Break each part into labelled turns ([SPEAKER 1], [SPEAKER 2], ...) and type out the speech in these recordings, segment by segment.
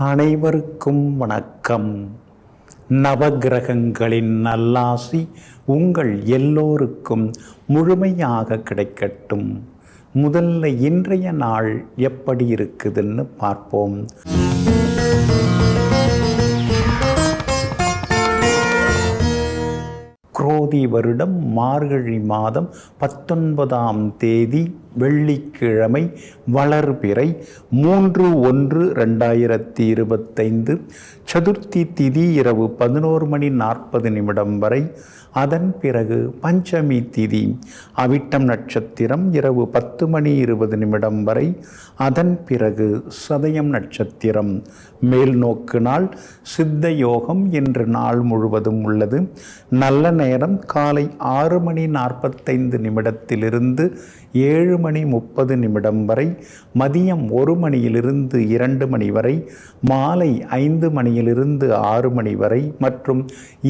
[SPEAKER 1] அனைவருக்கும் வணக்கம். நவகிரகங்களின் நல்லாசி உங்கள் எல்லோருக்கும் முழுமையாக கிடைக்கட்டும். முதல்ல இன்றைய நாள் எப்படி இருக்குதுன்னு பார்ப்போம். குரோதி வருடம் மார்கழி மாதம் 19ஆம் தேதி வெள்ளிக்கிழமை, வளர்பிறை 3/1/2025. சதுர்த்தி திதி இரவு 11:40 வரை. அதன் பிறகு பஞ்சமி திதி, அவிட்டம் நட்சத்திரம் இரவு 10:20 வரை. அதன் பிறகு சதயம் நட்சத்திரம். மேல் நோக்கு நாள் சித்த யோகம் என்று நாள் முழுவதும் உள்ளது. நல்ல நேரம் காலை 6:45 7:30 வரை. மதியம் 1 மணியிலிருந்து 2 மணி வரை. மாலை 5 மணியிலிருந்து 6 மணி வரை மற்றும்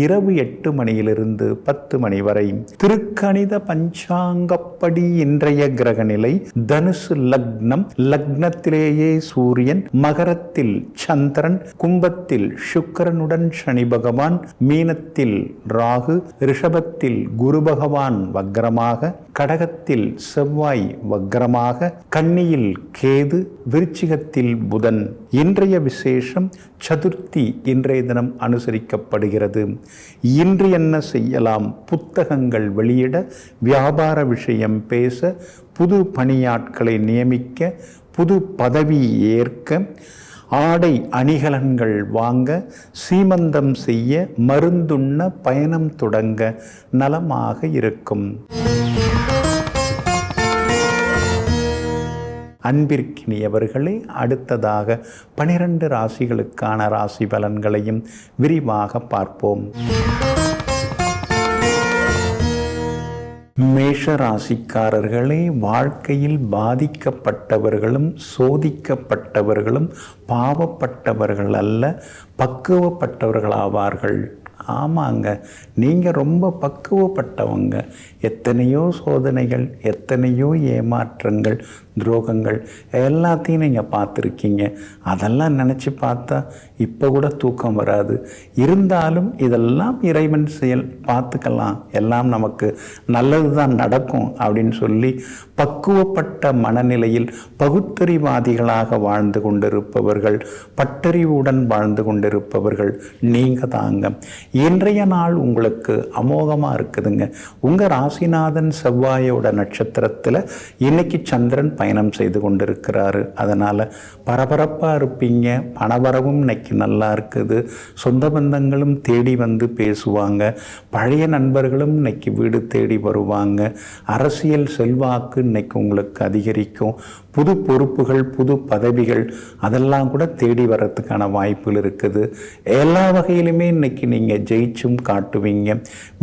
[SPEAKER 1] இரவு 8 மணியிலிருந்து 10 மணி வரை. திருக்கணித பஞ்சாங்கப்படி இன்றைய கிரக நிலை: தனுசு லக்னம், லக்னத்திலேயே சூரியன், மகரத்தில் சந்திரன், கும்பத்தில் சுக்கிரனுடன் சனி பகவான், மீனத்தில் ராகு, ரிஷபத்தில் குரு பகவான் வக்ரமாக, கடகத்தில் செவ்வாய் வக்ரமாக, கன்னியில் கேது, விருச்சிகத்தில் புதன். இன்றைய விசேஷம் சதுர்த்தி இன்றைய தினம் அனுசரிக்கப்படுகிறது. இன்று என்ன செய்யலாம்? புத்தகங்கள் வெளியிட, வியாபார விஷயம் பேச, புது பணியாட்களை நியமிக்க, புது பதவி ஏற்க, ஆடை அணிகலன்கள் வாங்க, சீமந்தம் செய்ய, மருந்துண்ண, பயணம் தொடங்க நலமாக இருக்கும். அன்பிற்கினியவர்களே, அடுத்ததாக 12 ராசிகளுக்கான ராசி பலன்களையும் விரிவாக பார்ப்போம். மேஷ ராசிக்காரர்களே, வாழ்க்கையில் பாதிக்கப்பட்டவர்களும் சோதிக்கப்பட்டவர்களும் பாவப்பட்டவர்கள் அல்ல, பக்குவப்பட்டவர்களாவார்கள். ஆமாங்க, நீங்கள் ரொம்ப பக்குவப்பட்டவங்க. எத்தனையோ சோதனைகள், எத்தனையோ ஏமாற்றங்கள், துரோகங்கள் எல்லாத்தையும் நீங்கள் பார்த்துருக்கீங்க. அதெல்லாம் நினச்சி பார்த்தா இப்போ கூட தூக்கம் வராது. இருந்தாலும் இதெல்லாம் இறைவன் செயல், பார்த்துக்கலாம், எல்லாம் நமக்கு நல்லது தான் நடக்கும் அப்படின்னு சொல்லி பக்குவப்பட்ட மனநிலையில் பகுத்தறிவாதிகளாக வாழ்ந்து கொண்டிருப்பவர்கள், பட்டறிவுடன் வாழ்ந்து கொண்டிருப்பவர்கள் நீங்கள் தாங்க. இன்றைய நாள் உங்களுக்கு அமோகமாக இருக்குதுங்க. உங்கள் ராசிநாதன் செவ்வாயோட நட்சத்திரத்தில் இன்னைக்கு சந்திரன் பயணம் செய்து கொண்டிருக்கிறாரு. அதனால் பரபரப்பாக இருப்பீங்க. பணவரவும் இன்னைக்கு நல்லா இருக்குது. சொந்த பந்தங்களும் தேடி வந்து பேசுவாங்க. பழைய நண்பர்களும் இன்னைக்கு வீடு தேடி வருவாங்க. அரசியல் செல்வாக்கு இன்னைக்கு உங்களுக்கு அதிகரிக்கும். புது பொறுப்புகள், புது பதவிகள் அதெல்லாம் கூட தேடி வர்றதுக்கான வாய்ப்புகள் இருக்குது. எல்லா வகையிலுமே இன்னைக்கு நீங்கள் ஜெயிச்சும் காட்டுவீங்க.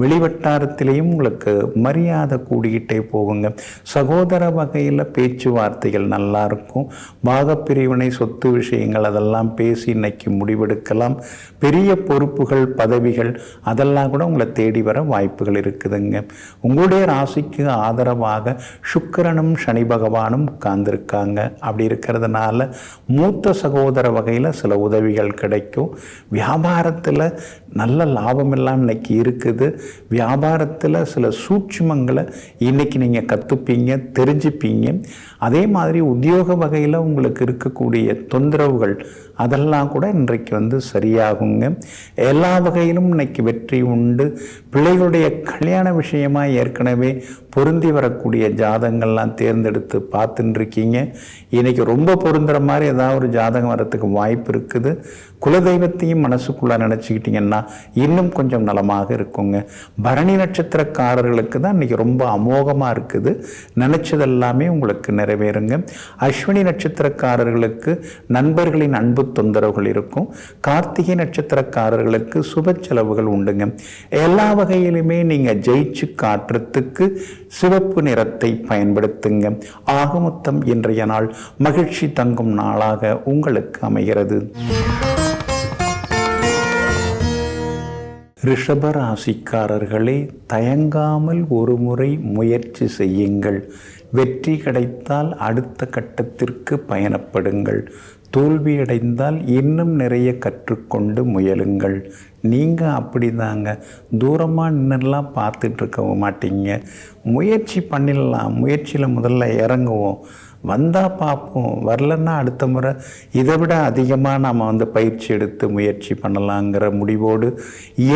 [SPEAKER 1] வெளிவட்டாரத்திலையும் உங்களுக்கு மரியாதை கூடிக்கிட்டே போகுங்க. சகோதர வகையில் பேச்சுவார்த்தைகள் நல்லா இருக்கும். பாகப்பிரிவினை, சொத்து விஷயங்கள் அதெல்லாம் பேசி இன்னைக்கு முடிவெடுக்கலாம். பெரிய பொறுப்புகள், பதவிகள் அதெல்லாம் கூட உங்களை தேடி வர வாய்ப்புகள் இருக்குதுங்க. உங்களுடைய ராசிக்கு ஆதரவாக சுக்கிரனும் சனி பகவானும் உட்கார்ந்துருக்காங்க. அப்படி இருக்கிறதுனால மூத்த சகோதர வகையில் சில உதவிகள் கிடைக்கும். வியாபாரத்தில் நல்ல லாபமெல்லாம் இன்னைக்கு இருக்குது. வியாபாரத்தில் சில சூட்சுமங்களை இன்னைக்கு நீங்கள் கற்றுப்பீங்க, தெரிஞ்சுப்பீங்க. அதே மாதிரி உத்தியோக வகையில் உங்களுக்கு இருக்கக்கூடிய தொந்தரவுகள் அதெல்லாம் கூட இன்றைக்கு வந்து சரியாகுங்க. எல்லா வகையிலும் இன்னைக்கு வெற்றி உண்டு. பிள்ளைகளுடைய கல்யாண விஷயமாக ஏற்கனவே பொருந்தி வரக்கூடிய ஜாதகங்கள்லாம் தேர்ந்தெடுத்து பார்த்துட்டு இருக்கீங்க. இன்னைக்கு ரொம்ப பொருந்துகிற மாதிரி ஏதாவது ஒரு ஜாதகம் வரத்துக்கு வாய்ப்பு இருக்குது. குலதெய்வத்தையும் மனசுக்குள்ளே நினச்சிக்கிட்டிங்கன்னா இன்னும் கொஞ்சம் நலமாக இருக்குங்க. பரணி நட்சத்திரக்காரர்களுக்கு தான் இன்றைக்கி ரொம்ப அமோகமாக இருக்குது. நினச்சதெல்லாமே உங்களுக்கு நிறைவேறுங்க. அஸ்வினி நட்சத்திரக்காரர்களுக்கு நண்பர்களின் அன்பு தொந்தரவுகள் இருக்கும். கார்த்திகை நட்சத்திரக்காரர்களுக்கு சுப செலவுகள் உண்டுங்க. எல்லா வகையிலுமே நீங்கள் ஜெயிச்சு காட்டுறதுக்கு சிவப்பு நிறத்தை பயன்படுத்துங்க. ஆக மொத்தம் இன்றைய நாள் மகிழ்ச்சி தங்கும் நாளாக உங்களுக்கு அமைகிறது. ரிஷபராசிக்காரர்களே, தயங்காமல் ஒரு முறை முயற்சி செய்யுங்கள். வெற்றி கிடைத்தால் அடுத்த கட்டத்திற்கு பயணப்படுங்கள். தோல்வியடைந்தால் இன்னும் நிறைய கற்றுக்கொண்டு முயலுங்கள். நீங்கள் அப்படி தாங்க, தூரமாக நின்றுலாம் பார்த்துட்ருக்க மாட்டீங்க. முயற்சி பண்ணிடலாம், முயற்சியில் முதல்ல இறங்குவோம், வந்தால் பார்ப்போம், வரலன்னா அடுத்த முறை இதை விட அதிகமாக நாம் பயிற்சி எடுத்து முயற்சி பண்ணலாங்கிற முடிவோடு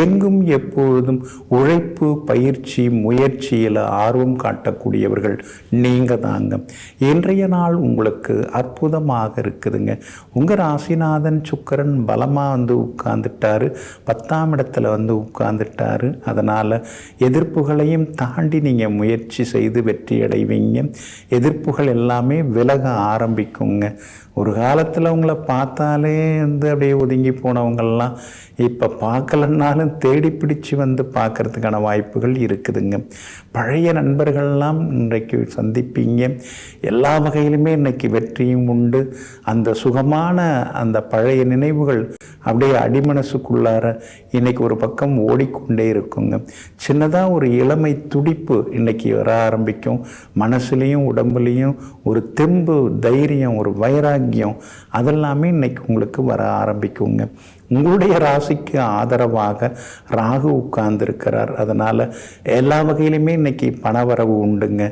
[SPEAKER 1] எங்கும் எப்பொழுதும் உழைப்பு, பயிற்சி, முயற்சியில் ஆர்வம் காட்டக்கூடியவர்கள் நீங்கள் தாங்க. இன்றைய நாள் உங்களுக்கு அற்புதமாக இருக்குதுங்க. உங்கள் ராசிநாதன் சுக்கிரன் பலமாக உட்கார்ந்துட்டாரு, 10ஆம் இடத்துல உட்கார்ந்துட்டாரு. அதனால் எதிர்ப்புகளையும் தாண்டி நீங்கள் முயற்சி செய்து வெற்றி அடைவீங்க. எதிர்ப்புகள் எல்லாமே விலக ஆரம்பிக்குங்க. ஒரு காலத்தில் உங்களை பார்த்தாலே அப்படியே ஒதுங்கி போனவங்கள்லாம் இப்போ பார்க்கலன்னாலும் தேடி பிடிச்சி பார்க்கறதுக்கான வாய்ப்புகள் இருக்குதுங்க. பழைய நண்பர்கள்லாம் இன்றைக்கு சந்திப்பீங்க. எல்லா வகையிலுமே இன்றைக்கி வெற்றியும் உண்டு. அந்த சுகமான அந்த பழைய நினைவுகள் அப்படியே அடிமனசுக்குள்ளார இன்றைக்கி ஒரு பக்கம் ஓடிக்கொண்டே இருக்குங்க. சின்னதாக ஒரு இளமை துடிப்பு இன்றைக்கி வர ஆரம்பிக்கும். மனசுலேயும் உடம்புலேயும் ஒரு தெம்பு, தைரியம், ஒரு வைராக்கியம் அதெல்லாமே இன்றைக்கி உங்களுக்கு வர ஆரம்பிக்குங்க. உங்களுடைய ராசிக்கு ஆதரவாக ராகு உட்கார்ந்துருக்கிறார். அதனால் எல்லா வகையிலுமே இன்றைக்கி பணவரவு உண்டுங்க.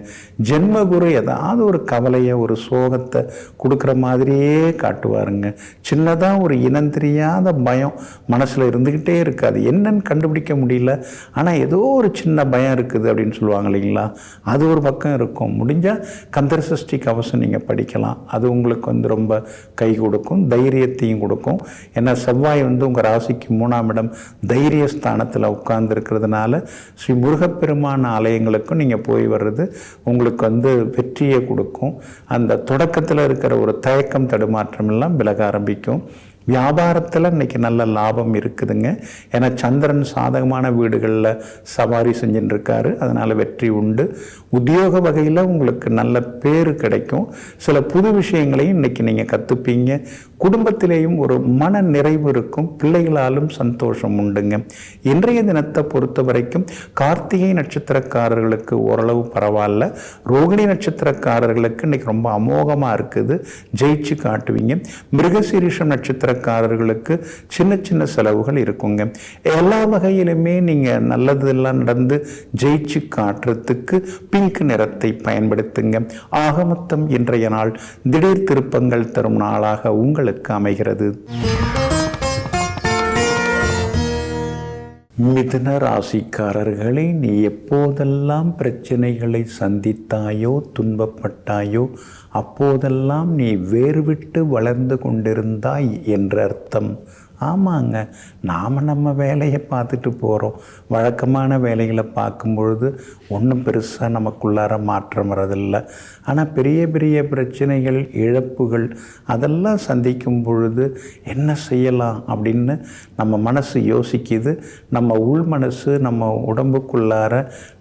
[SPEAKER 1] ஜென்மகுரு ஏதாவது ஒரு கவலையை, ஒரு சோகத்தை கொடுக்குற மாதிரியே காட்டுவாருங்க. சின்னதாக ஒரு இனம் தெரியாத பயம் மனசில் இருந்துக்கிட்டே இருக்காது. என்னன்னு கண்டுபிடிக்க முடியல, ஆனால் ஏதோ ஒரு சின்ன பயம் இருக்குது அப்படின்னு சொல்லுவாங்க இல்லைங்களா, அது ஒரு பக்கம் இருக்கும். முடிஞ்சால் கந்தர் சஷ்டி கவசம் நீங்கள் படிக்கலாம். அது உங்களுக்கு ரொம்ப கை கொடுக்கும், தைரியத்தையும் கொடுக்கும். ஏன்னா செவ்வாய் உங்கள் ராசிக்கு 3ஆம் இடம் தைரிய ஸ்தானத்தில் உட்கார்ந்து இருக்கிறதுனால ஸ்ரீ முருகப்பெருமான் ஆலயங்களுக்கும் நீங்கள் போய் வர்றது உங்களுக்கு வெற்றியை கொடுக்கும். அந்த தொடக்கத்தில் இருக்கிற ஒரு தயக்கம், தடுமாற்றம் எல்லாம் விலக ஆரம்பிக்கும். வியாபாரத்தில் இன்றைக்கி நல்ல லாபம் இருக்குதுங்க. ஏன்னா சந்திரன் சாதகமான வீடுகளில் சவாரி செஞ்சுட்டு இருக்காரு. அதனால் வெற்றி உண்டு. உத்தியோக வகையில் உங்களுக்கு நல்ல பேர் கிடைக்கும். சில புது விஷயங்களையும் இன்றைக்கி நீங்கள் கற்றுப்பீங்க. குடும்பத்திலேயும் ஒரு மன நிறைவு இருக்கும். பிள்ளைகளாலும் சந்தோஷம் உண்டுங்க. இன்றைய தினத்தை பொறுத்த வரைக்கும் கார்த்திகை நட்சத்திரக்காரர்களுக்கு ஓரளவு பரவாயில்ல. ரோகிணி நட்சத்திரக்காரர்களுக்கு இன்றைக்கி ரொம்ப அமோகமாக இருக்குது, ஜெயிச்சு காட்டுவீங்க. மிருகசீரிஷம் நட்சத்திரக்காரர்களுக்கு சின்ன சின்ன செலவுகள் இருக்குங்க. எல்லா வகையிலுமே நீங்கள் நல்லதெல்லாம் நடந்து ஜெயிச்சு காட்டுறதுக்கு பிங்க் நிறத்தை பயன்படுத்துங்க. ஆக மொத்தம் இன்றைய நாள் திடீர் திருப்பங்கள் தரும் நாளாக உங்களுக்கு அமைகிறது. மிதுன ராசிக்காரர்களே, நீ எப்போதெல்லாம் பிரச்சனைகளை சந்தித்தாயோ, துன்பப்பட்டாயோ, அப்போதெல்லாம் நீ வேறுவிட்டு வளர்ந்து கொண்டிருந்தாய் என்ற அர்த்தம். ஆமாங்க, நாம் நம்ம வேலையை பார்த்துட்டு போகிறோம். வழக்கமான வேலைகளை பார்க்கும் பொழுது ஒன்றும் பெருசாக நமக்குள்ளார மாற்றம் வரதில்லை. ஆனால் பெரிய பெரிய பிரச்சனைகள், இழப்புகள் அதெல்லாம் சந்திக்கும் பொழுது என்ன செய்யலாம் அப்படின்னு நம்ம மனசு யோசிக்குது. நம்ம உள் மனசு, நம்ம உடம்புக்குள்ளார,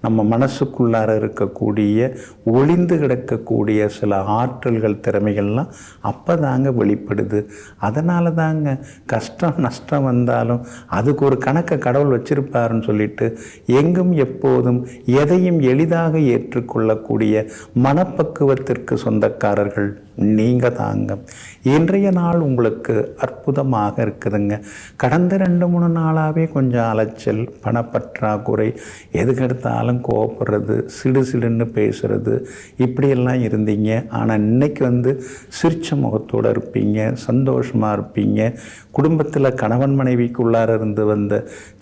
[SPEAKER 1] நம்ம மனசுக்குள்ளார இருக்கக்கூடிய ஒளிந்து கிடக்கக்கூடிய சில ஆற்றல்கள், திறமைகள்லாம் அப்போ தாங்க வெளிப்படுது. அதனால தாங்க கஷ்டம் நஷ்டம் வந்தாலும் அதுக்கு ஒரு கணக்கை கடவுள் வச்சிருப்பாருன்னு சொல்லிட்டு எங்கும் எப்போதும் எதையும் எளிதாக ஏற்றுக்கொள்ளக்கூடிய மனப்பக்குவத்திற்கு சொந்தக்காரர்கள் நீங்கள் தாங்க. இன்றைய நாள் உங்களுக்கு அற்புதமாக இருக்குதுங்க. கடந்த 2-3 நாளாகவே கொஞ்சம் அலைச்சல், பணப்பற்றாக்குறை, எதுக்கெடுத்தாலும் கோவப்படுறது, சிடு சிடுன்னு பேசுறது, இப்படியெல்லாம் இருந்தீங்க. ஆனால் இன்னைக்கு சிரிச்ச முகத்தோடு இருப்பீங்க, சந்தோஷமாக இருப்பீங்க. குடும்பத்தில் கணவன் மனைவிக்குள்ளார இருந்து வந்த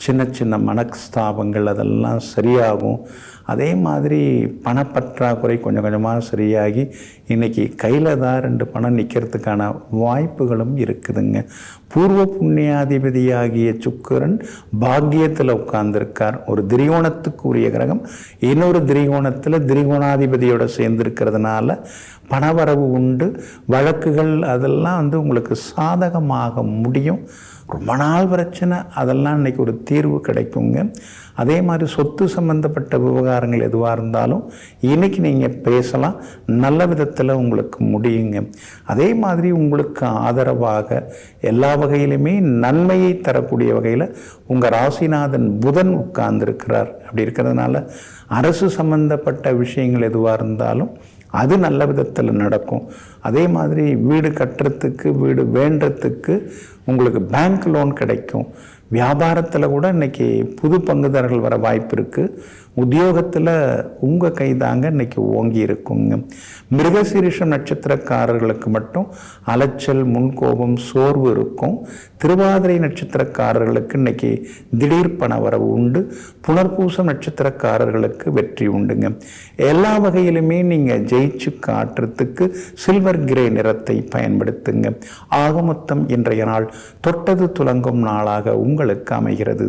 [SPEAKER 1] சின்ன சின்ன மனஸ்தாபங்கள் அதெல்லாம் சரியாகும். அதே மாதிரி பணப்பற்றாக்குறை கொஞ்சம் கொஞ்சமாக சரியாகி இன்றைக்கி கையில் தான் 2 பணம் நிற்கிறதுக்கான வாய்ப்புகளும் இருக்குதுங்க. பூர்வ புண்ணியாதிபதியாகிய சுக்கிரன் பாக்கியத்தில் உட்கார்ந்துருக்கார். ஒரு திரிகோணத்துக்குரிய கிரகம் இன்னொரு திரிகோணத்தில் திரிகோணாதிபதியோடு சேர்ந்துருக்கிறதுனால பணவரவு உண்டு. வழக்குகள் அதெல்லாம் உங்களுக்கு சாதகமாக முடியும். ரொம்ப நாள் பிரச்சனை அதெல்லாம் இன்றைக்கி ஒரு தீர்வு கிடைக்குங்க. அதே மாதிரி சொத்து சம்பந்தப்பட்ட விவகாரங்கள் எதுவாக இருந்தாலும் இன்றைக்கி நீங்கள் பேசலாம், நல்ல விதத்தில் உங்களுக்கு முடியுங்க. அதே மாதிரி உங்களுக்கு ஆதரவாக எல்லா வகையிலுமே நன்மையை தரக்கூடிய வகையில் உங்கள் ராசிநாதன் புதன் உட்கார்ந்துருக்கிறார். அப்படி இருக்கிறதுனால அரசு சம்பந்தப்பட்ட விஷயங்கள் எதுவாக இருந்தாலும் அது நல்ல விதத்தில் நடக்கும். அதே மாதிரி வீடு கட்டுறதுக்கு, வீடு வேண்டுறதுக்கு உங்களுக்கு பேங்க் லோன் கிடைக்கும். வியாபாரத்தில் கூட இன்றைக்கி புது பங்குதாரர்கள் வர வாய்ப்பு இருக்குது. உத்தியோகத்தில் உங்கள் கைதாங்க இன்றைக்கி ஓங்கி இருக்குங்க. மிருகசீரிஷம் நட்சத்திரக்காரர்களுக்கு மட்டும் அலைச்சல், முன்கோபம், சோர்வு இருக்கும். திருவாதிரை நட்சத்திரக்காரர்களுக்கு இன்றைக்கி திடீர் பண வரவு உண்டு. புனர்பூசம் நட்சத்திரக்காரர்களுக்கு வெற்றி உண்டுங்க. எல்லா வகையிலுமே நீங்கள் ஜெயிச்சு காட்டுறதுக்கு சில்வர் கிரே நிறத்தை பயன்படுத்துங்க. ஆக மொத்தம் இன்றைய நாள் தொட்டது துலங்கும் நாளாக உங்களுக்கு அமைகிறது.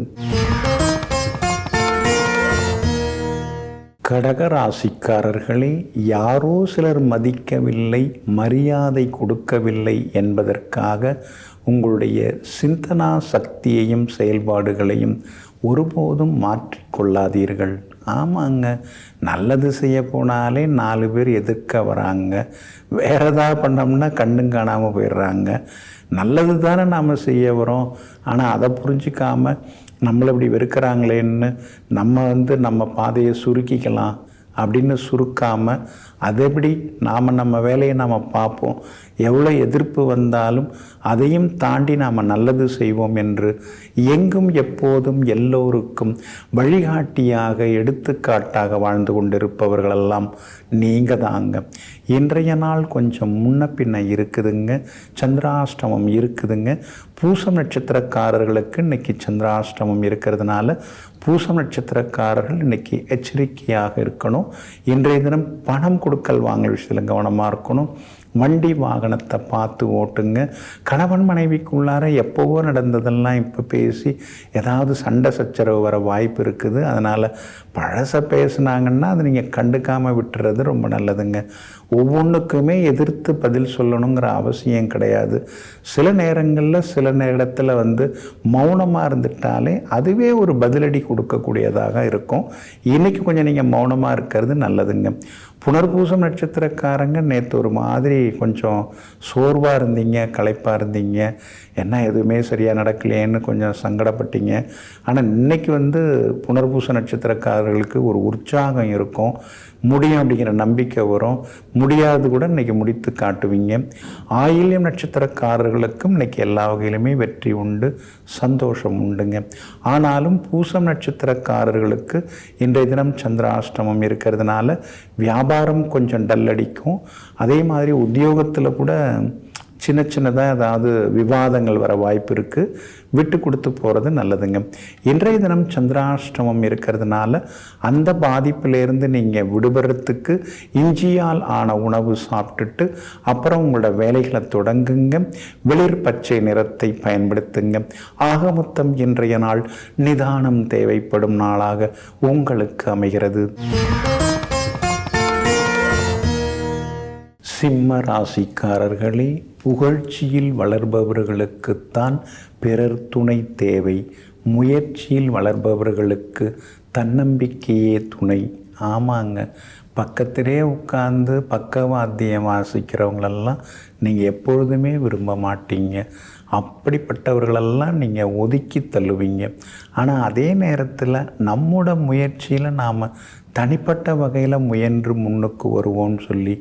[SPEAKER 1] கடக ராசிக்காரர்களே, யாரோ சிலர் மதிக்கவில்லை, மரியாதை கொடுக்கவில்லை என்பதற்காக உங்களுடைய சிந்தனா சக்தியையும் செயல்பாடுகளையும் ஒருபோதும் மாற்றிக்கொள்ளாதீர்கள். ஆமாங்க, நல்லது செய்ய போனாலே 4 பேர் எதிர்க்க வராங்க. வேற ஏதாவது பண்ணோம்னா கண்ணும் காணாமல் போயிடுறாங்க. நல்லது தானே நாம் செய்ய வரோம், ஆனால் அதை புரிஞ்சிக்காமல் நம்மளை இப்படி வெறுக்கிறாங்களேன்னு நம்ம பாதையை சுருக்கிக்கலாம் அப்படின்னு சுருக்காமல் அதை எப்படி நம்ம வேலையை நாம் பார்ப்போம், எவ்வளோ எதிர்ப்பு வந்தாலும் அதையும் தாண்டி நாம் நல்லது செய்வோம் என்று எங்கும் எப்போதும் எல்லோருக்கும் வழிகாட்டியாக எடுத்துக்காட்டாக வாழ்ந்து கொண்டிருப்பவர்களெல்லாம் நீங்கள் தாங்க. இன்றைய நாள் கொஞ்சம் முன்ன பின்ன இருக்குதுங்க. சந்திராஷ்டமம் இருக்குதுங்க. பூசம் நட்சத்திரக்காரர்களுக்கு இன்றைக்கி சந்திராஷ்டமம் இருக்கிறதுனால பூசம் நட்சத்திரக்காரர்கள் இன்றைக்கி எச்சரிக்கையாக இருக்கணும். இன்றைய தினம் பணம் கொடுக்கல் வாங்கல் விஷயத்தில் கவனமாக இருக்கணும். வண்டி வாகனத்தை பார்த்து ஓட்டுங்க. கணவன் மனைவிக்குள்ளார எப்போவோ நடந்ததெல்லாம் இப்போ பேசி ஏதாவது சண்டை சச்சரவு வர வாய்ப்பு இருக்குது. அதனால் பழச பேசுனாங்கன்னா அதை நீங்கள் கண்டுக்காமல் விட்டுறது ரொம்ப நல்லதுங்க. ஒவ்வொன்றுக்குமே எதிர்த்து பதில் சொல்லணுங்கிற அவசியம் கிடையாது. சில நேரங்களில் சில இடத்துல மௌனமாக இருந்துட்டாலே அதுவே ஒரு பதிலடி கொடுக்கக்கூடியதாக இருக்கும். இன்றைக்கி கொஞ்சம் நீங்கள் மௌனமாக இருக்கிறது நல்லதுங்க. புனர்பூசம் நட்சத்திரக்காரங்க நேற்று ஒரு மாதிரி கொஞ்சம் சோர்வாக இருந்தீங்க, களைப்பாக இருந்தீங்க, என்ன எதுவுமே சரியாக நடக்கலையேன்னு கொஞ்சம் சங்கடப்பட்டீங்க. ஆனால் இன்றைக்கி புனர்பூச நட்சத்திரக்காரர்களுக்கு ஒரு உற்சாகம் இருக்கும். முடியும் அப்படிங்கிற நம்பிக்கை வரும். முடியாது கூட இன்றைக்கி முடித்து காட்டுவீங்க. ஆயில்யம் நட்சத்திரக்காரர்களுக்கும் இன்றைக்கி எல்லா வகையிலுமே வெற்றி உண்டு, சந்தோஷம் உண்டுங்க. ஆனாலும் பூசம் நட்சத்திரக்காரர்களுக்கு இன்றைய தினம் சந்திராஷ்டமம் இருக்கிறதுனால வியாபாரம் கொஞ்சம் டல் அடிக்கும். அதே மாதிரி உத்தியோகத்தில் கூட சின்ன சின்னதாக ஏதாவது விவாதங்கள் வர வாய்ப்பு இருக்குது. விட்டு கொடுத்து போகிறது நல்லதுங்க. இன்றைய தினம் சந்திராஷ்டமம் இருக்கிறதுனால அந்த பாதிப்பிலேருந்து நீங்கள் விடுபடுறதுக்கு இஞ்சியால் ஆன உணவு சாப்பிட்டுட்டு அப்புறம் உங்களோட வேலைகளை தொடங்குங்க. வெளிர் பச்சை நிறத்தை பயன்படுத்துங்க. ஆக மொத்தம் இன்றைய நாள் நிதானம் தேவைப்படும் நாளாக உங்களுக்கு அமைகிறது. சிம்ம ராசிக்காரர்களே, புகழ்ச்சியில் வளர்பவர்களுக்குத்தான் பிறர் துணை தேவை. முயற்சியில் வளர்பவர்களுக்கு தன்னம்பிக்கையே துணை. ஆமாங்க, பக்கத்திலே உட்கார்ந்து பக்கவாத்தியம் வாசிக்கிறவங்களெல்லாம் நீங்கள் எப்பொழுதுமே விரும்ப மாட்டீங்க. அப்படிப்பட்டவர்களெல்லாம் நீங்கள் ஒதுக்கி தள்ளுவீங்க. ஆனால் அதே நேரத்தில் நம்மோட முயற்சியில் நாம் தனிப்பட்ட வகையில் முயன்று முன்னுக்கு வருவோம்னு சொல்லி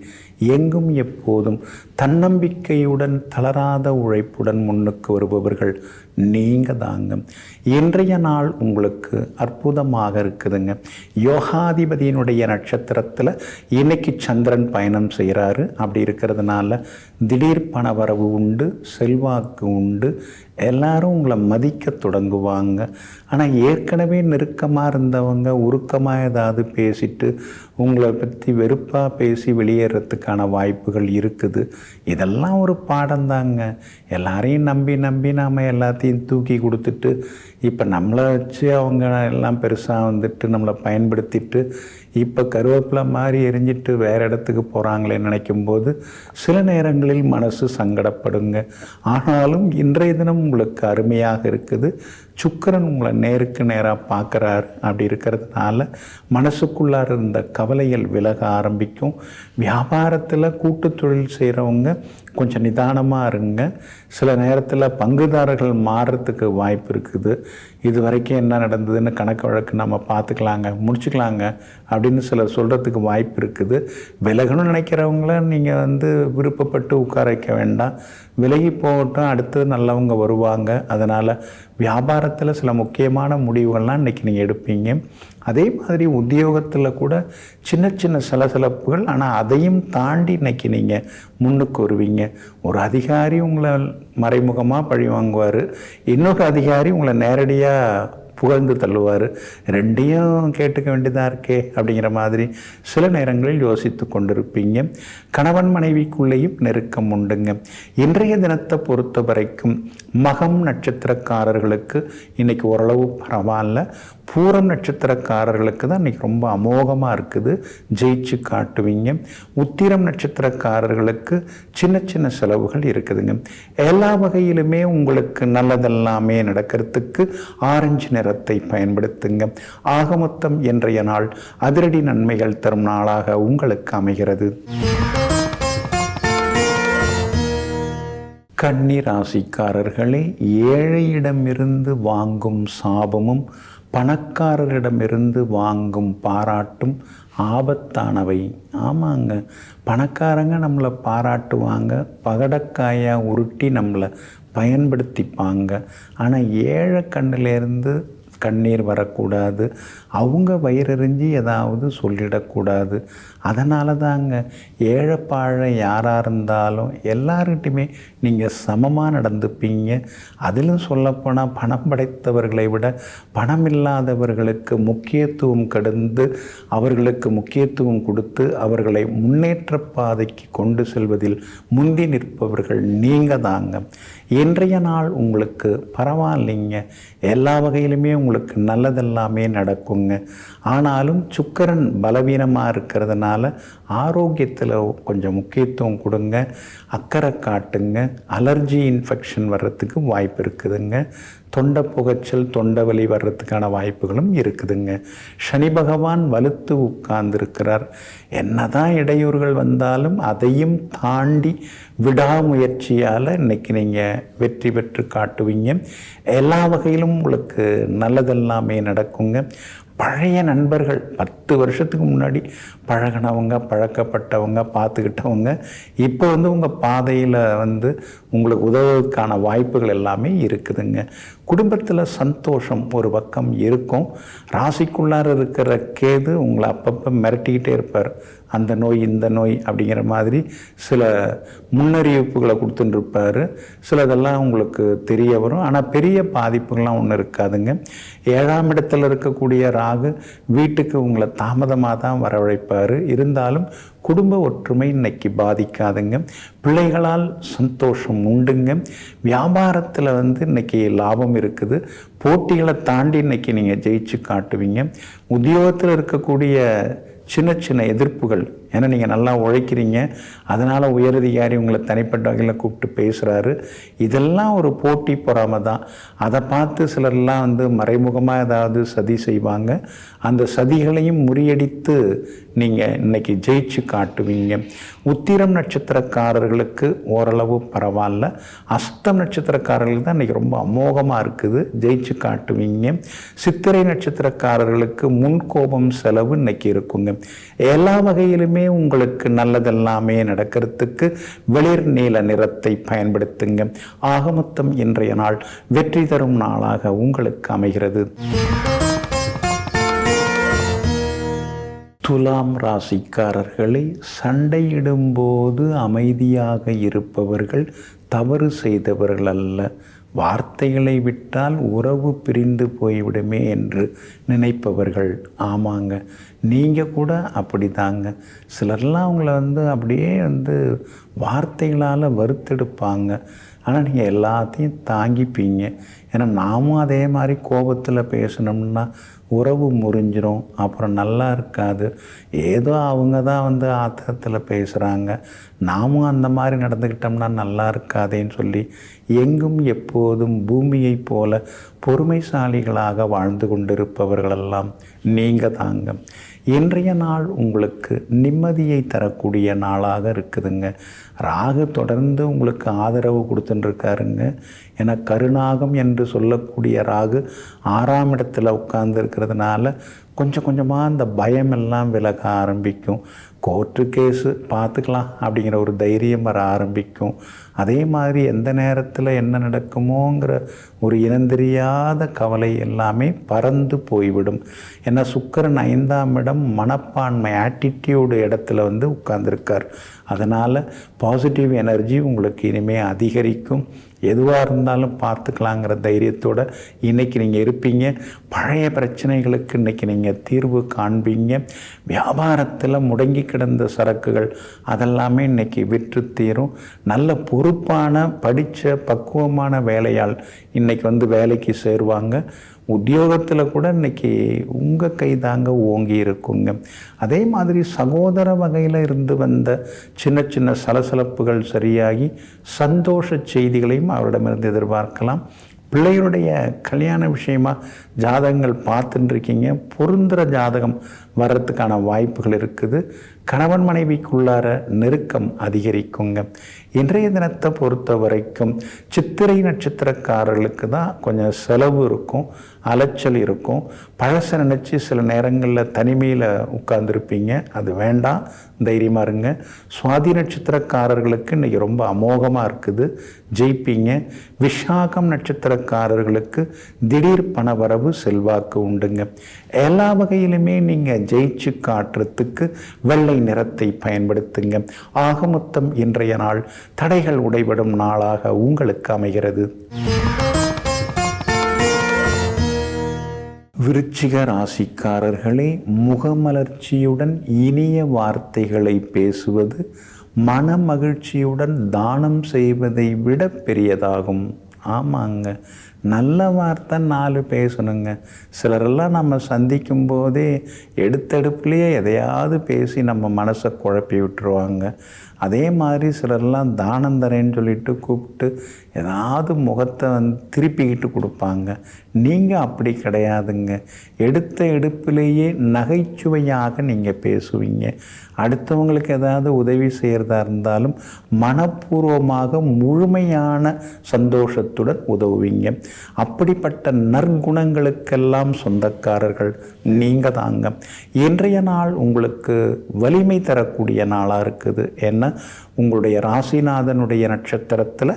[SPEAKER 1] எங்கும் எப்போதும் தன்னம்பிக்கையுடன் தளராத உழைப்புடன் முன்னுக்கு வருபவர்கள் நீங்கள் தாங்க. இன்றைய நாள் உங்களுக்கு அற்புதமாக இருக்குதுங்க. யோகாதிபதியினுடைய நட்சத்திரத்தில் இன்னைக்கு சந்திரன் பயணம் செய்கிறாரு. அப்படி இருக்கிறதுனால திடீர் பணவரவு உண்டு, செல்வாக்கு உண்டு. எல்லாரும் உங்களை மதிக்க தொடங்குவாங்க. ஆனால் ஏற்கனவே நெருக்கமாக இருந்தவங்க உருக்கமாக ஏதாவது பேசிட்டு உங்களை பற்றி வெறுப்பாக பேசி வெளியேறத்துக்கான வாய்ப்புகள் இருக்குது. இதெல்லாம் ஒரு பாடம் தாங்க. எல்லாரையும் நம்பி நாம் எல்லாத்தையும் தூக்கி கொடுத்துட்டு இப்போ நம்மளை வச்சு அவங்க எல்லாம் பெருசாக நம்மளை பயன்படுத்திட்டு இப்போ கருவேப்பிலை மாதிரி எரிஞ்சிட்டு வேறு இடத்துக்கு போகிறாங்களே நினைக்கும்போது சில நேரங்களில் மனசு சங்கடப்படுங்க. ஆனாலும் இன்றைய தினம் உங்களுக்கு அருமையாக இருக்குது. சுக்கிரன் உங்களை நேருக்கு நேராக பார்க்குறாரு. அப்படி இருக்கிறதுனால மனசுக்குள்ளார இருந்த கவலைகள் விலக ஆரம்பிக்கும். வியாபாரத்தில் கூட்டு தொழில் செய்கிறவங்க கொஞ்சம் நிதானமாக இருங்க. சில நேரத்தில் பங்குதாரர்கள் மாறுறதுக்கு வாய்ப்பு இருக்குது. இது வரைக்கும் என்ன நடந்ததுன்னு கணக்கு வழக்கு நம்ம பார்த்துக்கலாங்க, முடிச்சுக்கலாங்க அப்படின்னு சிலர் சொல்கிறதுக்கு வாய்ப்பு இருக்குது. விலகணும்னு நினைக்கிறவங்கள நீங்கள் விருப்பப்பட்டு உட்கார வைக்க வேண்டாம். விலகி போகட்டும், அடுத்து நல்லவங்க வருவாங்க. அதனால் வியாபாரத்தில் சில முக்கியமான முடிவுகள்லாம் இன்றைக்கி நீங்கள் எடுப்பீங்க. அதே மாதிரி உத்தியோகத்தில் கூட சின்ன சின்ன சலசலப்புகள், ஆனால் அதையும் தாண்டி இன்றைக்கி நீங்கள் முன்னுக்கு வருவீங்க. ஒரு அதிகாரி உங்களை மறைமுகமாக பழி வாங்குவார், இன்னொரு அதிகாரி உங்களை நேரடியாக புகழ்ந்து தள்ளுவார். ரெண்டையும் கேட்டுக்க வேண்டியதாக இருக்கே அப்படிங்கிற மாதிரி சில நேரங்களில் யோசித்து கொண்டிருப்பீங்க. கணவன் மனைவிக்குள்ளேயும் நெருக்கம் உண்டுங்க. இன்றைய தினத்தை பொறுத்த வரைக்கும் மகம் நட்சத்திரக்காரர்களுக்கு இன்றைக்கி ஓரளவு பரவாயில்ல. பூரம் நட்சத்திரக்காரர்களுக்கு தான் இன்றைக்கி ரொம்ப அமோகமாக இருக்குது, ஜெயிச்சு காட்டுவீங்க. உத்திரம் நட்சத்திரக்காரர்களுக்கு சின்ன சின்ன செலவுகள் இருக்குதுங்க. எல்லா வகையிலுமே உங்களுக்கு நல்லதெல்லாமே நடக்கிறதுக்கு ஆரஞ்சு நிறத்தை பயன்படுத்துங்க. ஆக மொத்தம் இன்றைய நாள் அதிரடி நன்மைகள் தரும் நாளாக உங்களுக்கு அமைகிறது. கன்னி ராசிக்காரர்களே, ஏழையிடமிருந்து வாங்கும் சாபமும் பணக்காரரிடமிருந்து வாங்கும் பாராட்டும் ஆபத்தானவை. ஆமாங்க, பணக்காரங்க நம்மளை பாராட்டுவாங்க, பகடக்காயாக உருட்டி நம்மளை பயன்படுத்திப்பாங்க. ஆனால் ஏழை கண்ணிலேருந்து கண்ணீர் வரக்கூடாது, அவங்க வயிறறிஞ்சி ஏதாவது சொல்லிடக்கூடாது. அதனால தாங்க ஏழைப்பாழை யாராக இருந்தாலும் எல்லார்கிட்டையுமே நீங்கள் சமமாக நடந்துப்பீங்க. அதிலும் சொல்லப்போனால் பணம் படைத்தவர்களை விட பணம் இல்லாதவர்களுக்கு முக்கியத்துவம் கடந்து அவர்களுக்கு முக்கியத்துவம் கொடுத்து அவர்களை முன்னேற்ற பாதைக்கு கொண்டு செல்வதில் முந்தி நிற்பவர்கள் நீங்கள் தாங்க. இன்றைய நாள் உங்களுக்கு பரவாயில்லைங்க, எல்லா வகையிலுமே உங்களுக்கு நல்லதெல்லாமே நடக்குங்க. ஆனாலும் சுக்கிரன் பலவீனமாக இருக்கிறதுனால ஆரோக்கியத்தில் கொஞ்சம் முக்கியத்துவம் கொடுங்க, அக்கறை காட்டுங்க. அலர்ஜி இன்ஃபெக்ஷன் வர்றதுக்கு வாய்ப்பு இருக்குதுங்க. தொண்டை புகைச்சல், தொண்டை வலி வர்றதுக்கான வாய்ப்புகளும் இருக்குதுங்க. சனி பகவான் வலுத்து உட்கார்ந்துருக்கிறார். என்னதான் இடையூறுகள் வந்தாலும் அதையும் தாண்டி விடாமுயற்சியால் இன்னைக்கு நீங்கள் வெற்றி பெற்று காட்டுவீங்க. எல்லா வகையிலும் உங்களுக்கு நல்லதெல்லாமே நடக்குங்க. பழைய நண்பர்கள், 10 வருஷத்துக்கு முன்னாடி பழகினவங்க, பழக்கப்பட்டவங்க, பார்த்துக்கிட்டவங்க இப்போ உங்கள் பாதையில் உங்களுக்கு உதவுவதற்கான வாய்ப்புகள் எல்லாமே இருக்குதுங்க. குடும்பத்தில் சந்தோஷம் ஒரு பக்கம் இருக்கும். ராசிக்குள்ளார இருக்கிற கேது உங்களை அப்பப்போ மிரட்டிக்கிட்டே இருப்பார். அந்த நோய் இந்த நோய் அப்படிங்கிற மாதிரி சில முன்னறிவிப்புகளை கொடுத்துட்டுருப்பார். சிலதெல்லாம் உங்களுக்கு தெரிய வரும், ஆனால் பெரிய பாதிப்புகள்லாம் ஒன்றும் இருக்காதுங்க. 7ஆம் இடத்துல இருக்கக்கூடிய ராகு வீட்டுக்கு உங்களை தாமதமாக தான் வரவழைப்பார். இருந்தாலும் குடும்ப ஒற்றுமை இன்னைக்கு பாதிக்காதுங்க. பிள்ளைகளால் சந்தோஷம் உண்டுங்க. வியாபாரத்தில் இன்னைக்கு லாபம் இருக்குது. போட்டிகளை தாண்டி இன்னைக்கு நீங்கள் ஜெயிச்சு காட்டுவீங்க. உத்தியோகத்தில் இருக்கக்கூடிய சின்ன சின்ன எதிர்ப்புகள், ஏன்னா நீங்கள் நல்லா உழைக்கிறீங்க, அதனால் உயரதிகாரி உங்களை தனிப்பட்ட வகையில் கூப்பிட்டு பேசுகிறாரு. இதெல்லாம் ஒரு போட்டி பொறாமை தான். அதை பார்த்து சிலர்லாம் மறைமுகமாக ஏதாவது சதி செய்வாங்க. அந்த சதிகளையும் முறியடித்து நீங்கள் இன்னைக்கு ஜெயிச்சு காட்டுவீங்க. உத்திரம் நட்சத்திரக்காரர்களுக்கு ஓரளவு பரவாயில்ல. அஸ்தம் நட்சத்திரக்காரர்களுக்கு தான் இன்றைக்கி ரொம்ப அமோகமாக இருக்குது, ஜெயிச்சு காட்டுவீங்க. சித்திரை நட்சத்திரக்காரர்களுக்கு முன்கோபம் செலவு இன்னைக்கு இருக்குங்க. எல்லா வகையிலுமே உங்களுக்கு நல்லதெல்லாமே நடக்கிறதுக்கு வெளிர் நீல நிறத்தை பயன்படுத்துங்க. ஆக மொத்தம் இன்றைய நாள் வெற்றி தரும் நாளாக உங்களுக்கு அமைகிறது. துலாம் ராசிக்காரர்களை, சண்டையிடும்போது அமைதியாக இருப்பவர்கள் தவறு செய்தவர்கள் அல்ல. வார்த்தைகளை விட்டால் உறவு பிரிந்து போய்விடுமே என்று நினைப்பவர்கள். ஆமாங்க, நீங்கள் கூட அப்படி தாங்க. சிலர்லாம் அவங்கள அப்படியே வார்த்தைகளால் வறுத்தெடுப்பாங்க. ஆனால் நீங்கள் எல்லாத்தையும் தாங்கிப்பீங்க. ஏன்னா நாமும் அதே மாதிரி கோபத்தில் பேசணும்னா உறவு முறிஞ்சிரும், அப்புறம் நல்லா இருக்காது. ஏதோ அவங்க தான் ஆத்திரத்தில் பேசுகிறாங்க, நாமும் அந்த மாதிரி நடந்துக்கிட்டோம்னா நல்லா இருக்காதேன்னு சொல்லி எங்கும் எப்போதும் பூமியைப் போல பொறுமைசாலிகளாக வாழ்ந்து கொண்டிருப்பவர்களெல்லாம் நீங்கள் தாங்க. இன்றைய நாள் உங்களுக்கு நிம்மதியை தரக்கூடிய நாளாக இருக்குதுங்க. ராகு தொடர்ந்து உங்களுக்கு ஆதரவு கொடுத்துட்டுருக்காருங்க. ஏன்னா கருநாகம் என்று சொல்லக்கூடிய ராகு 6ஆம் இடத்துல உட்கார்ந்து இருக்கிறதுனால கொஞ்சம் கொஞ்சமாக அந்த பயமெல்லாம் விலக ஆரம்பிக்கும். கோர்ட்டு கேஸு பார்த்துக்கலாம் அப்படிங்கிற ஒரு தைரியம் வர ஆரம்பிக்கும். அதே மாதிரி எந்த நேரத்தில் என்ன நடக்குமோங்கிற ஒரு இனந்தெரியாத கவலை எல்லாமே பறந்து போய்விடும். ஏன்னா சுக்கிரன் 5ஆம் இடம் மனப்பான்மை ஆட்டிடியூடு இடத்துல உட்கார்ந்துருக்கார். அதனால் பாசிட்டிவ் எனர்ஜி உங்களுக்கு இனிமேல் அதிகரிக்கும். எதுவாக இருந்தாலும் பார்த்துக்கலாங்கிற தைரியத்தோடு இன்றைக்கி நீங்கள் இருப்பீங்க. பழைய பிரச்சனைகளுக்கு இன்றைக்கி நீங்கள் தீர்வு காண்பீங்க. வியாபாரத்தில் முடங்கி கிடந்த சரக்குகள் அதெல்லாமே இன்றைக்கி விற்று தீரும். நல்ல பொறுப்பான படித்த பக்குவமான வேலையால் இன்றைக்கி வேலைக்கு சேருவாங்க. உத்தியோகத்தில் கூட இன்றைக்கி உங்கள் கை தாங்க ஓங்கி இருக்குங்க. அதே மாதிரி சகோதர வகையில் இருந்து வந்த சின்ன சின்ன சலசலப்புகள் சரியாகி சந்தோஷ செய்திகளையும் அவரிடமிருந்து எதிர்பார்க்கலாம். பிள்ளைகளுடைய கல்யாண விஷயமா ஜாதகங்கள் பார்த்துட்டுருக்கீங்க. பொருந்துகிற ஜாதகம் வர்றதுக்கான வாய்ப்புகள் இருக்குது. கணவன் மனைவிக்குள்ளார நெருக்கம் அதிகரிக்குங்க. இன்றைய தினத்தை பொறுத்த வரைக்கும் சித்திரை நட்சத்திரக்காரர்களுக்கு தான் கொஞ்சம் செலவு இருக்கும், அலைச்சல் இருக்கும். பழசை நினச்சி சில நேரங்களில் தனிமையில் உட்கார்ந்துருப்பீங்க. அது வேண்டாம், தைரியமாக இருங்க. சுவாதி நட்சத்திரக்காரர்களுக்கு இன்றைக்கி ரொம்ப அமோகமாக இருக்குது, ஜெயிப்பீங்க. விஷாகம் நட்சத்திரக்காரர்களுக்கு திடீர் பணவரவு செல்வாக்கு உண்டுங்க. எல்லா வகையிலுமே நீங்கள் ஜெயிச்சு காட்டுறதுக்கு வெள்ளை நிறத்தை பயன்படுத்துங்க. ஆக மொத்தம் இன்றைய நாள் தடைகள் உடைபடும் நாளாக உங்களுக்கு அமைகிறது. விருச்சிக ராசிக்காரர்களே, முகமலர்ச்சியுடன் இனிய வார்த்தைகளை பேசுவது மன மகிழ்ச்சியுடன் தானம் செய்வதை விட பெரியதாகும். ஆமாங்க, நல்ல வார்த்தை 4 பேசணுங்க. சிலரெல்லாம் நம்ம சந்திக்கும் போதே எடுத்தெடுப்புலேயே எதையாவது பேசி நம்ம மனசை குழப்பி விட்டுருவாங்க. அதே மாதிரி சிலர்லாம் தானம் தரேன்னு சொல்லிட்டு கூப்பிட்டு ஏதாவது முகத்தை திருப்பிக்கிட்டு கொடுப்பாங்க. நீங்கள் அப்படி கிடையாதுங்க. எடுத்த எடுப்பிலேயே நகைச்சுவையாக நீங்கள் பேசுவீங்க. அடுத்தவங்களுக்கு ஏதாவது உதவி செய்கிறதா இருந்தாலும் மனப்பூர்வமாக முழுமையான சந்தோஷத்துடன் உதவுவீங்க. அப்படிப்பட்ட நற்குணங்களுக்கெல்லாம் சொந்தக்காரர்கள் நீங்கள் தாங்க. இன்றைய நாள் உங்களுக்கு வலிமை தரக்கூடிய நாளாக இருக்குது. ஏன்னா உங்களுடைய ராசிநாதனுடைய நட்சத்திரத்தில்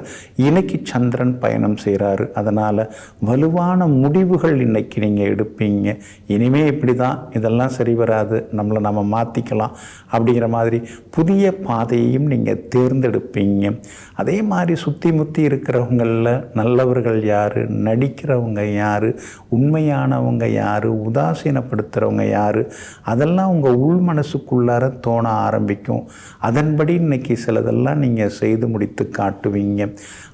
[SPEAKER 1] இன்னைக்கு சந்திரன் பயணம் செய்கிறாரு. அதனால் வலுவான முடிவுகள் இன்னைக்கு நீங்கள் எடுப்பீங்க. இனிமே இப்படி தான், இதெல்லாம் சரி வராது, நம்மளை நம்ம மாற்றிக்கலாம் அப்படிங்கிற மாதிரி புதிய பாதையையும் நீங்கள் தேர்ந்தெடுப்பீங்க. அதே மாதிரி சுற்றி முற்றி இருக்கிறவங்களில் நல்லவர்கள் யார், நடிக்கிறவங்க யார், உண்மையானவங்க யார், உதாசீனப்படுத்துகிறவங்க யார், அதெல்லாம் உங்கள் உள் மனசுக்குள்ளார தோண ஆரம்பிக்கும். அதன்படி இன்னைக்கு சிலதெல்லாம் நீங்கள் செய்து முடித்து காட்டுவீங்க.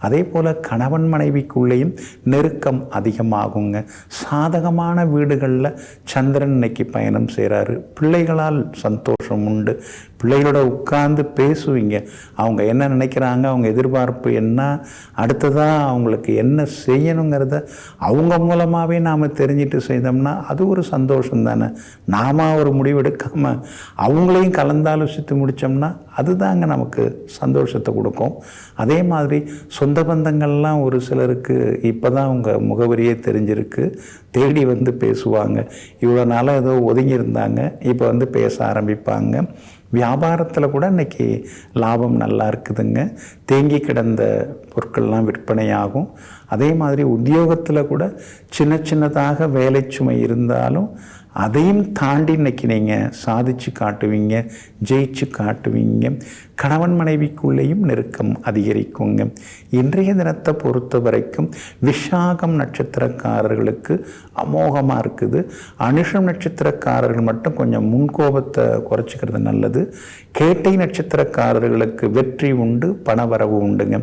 [SPEAKER 1] அதே போல் கணவன் மனைவிக்குள்ளேயும் நெருக்கம் அதிகமாகுங்க. சாதகமான வீடுகளில் சந்திரன் இன்னைக்கு பயணம் செய்கிறாரு. பிள்ளைகளால் சந்தோஷம் உண்டு. பிள்ளைகளோட உட்கார்ந்து பேசுவீங்க. அவங்க என்ன நினைக்கிறாங்க, அவங்க எதிர்பார்ப்பு என்ன, அடுத்ததாக அவங்களுக்கு என்ன செய்யணுங்கிறத அவங்க மூலமாகவே நாம் தெரிஞ்சிட்டு செய்தோம்னா அது ஒரு சந்தோஷம் தானே. நாம ஒரு முடிவு எடுக்காமல் அவங்களையும் கலந்தாலோசித்து முடித்தோம்னா அதுதாங்க நமக்கு சந்தோஷத்தை கொடுக்கும். அதே மாதிரி சொந்த பந்தங்கள்லாம் ஒரு சிலருக்கு இப்போ தான் உங்கள் முகவரியே தெரிஞ்சிருக்கு, தேடி பேசுவாங்க. இவ்வளோ நாளாக ஏதோ ஒதுங்கியிருந்தாங்க, இப்போ பேச ஆரம்பிப்பாங்க. வியாபாரத்தில் கூட இன்றைக்கி லாபம் நல்லா இருக்குதுங்க. தேங்கி கிடந்த பொருட்கள்லாம் விற்பனையாகும். அதே மாதிரி உத்தியோகத்தில் கூட சின்ன சின்னதாக வேலை சுமை இருந்தாலும் அதையும் தாண்டி இன்னைக்கு நீங்கள் சாதிச்சு காட்டுவீங்க, ஜெயிச்சு காட்டுவீங்க. கணவன் மனைவிக்குள்ளேயும் நெருக்கம் அதிகரிக்குங்க. இன்றைய தினத்தை பொறுத்த வரைக்கும் விஷாகம் நட்சத்திரக்காரர்களுக்கு அமோகமாக இருக்குது. அனுஷம் நட்சத்திரக்காரர்கள் மட்டும் கொஞ்சம் முன்கோபத்தை குறைச்சிக்கிறது நல்லது. கேட்டை நட்சத்திரக்காரர்களுக்கு வெற்றி உண்டு, பணவரவு உண்டுங்க.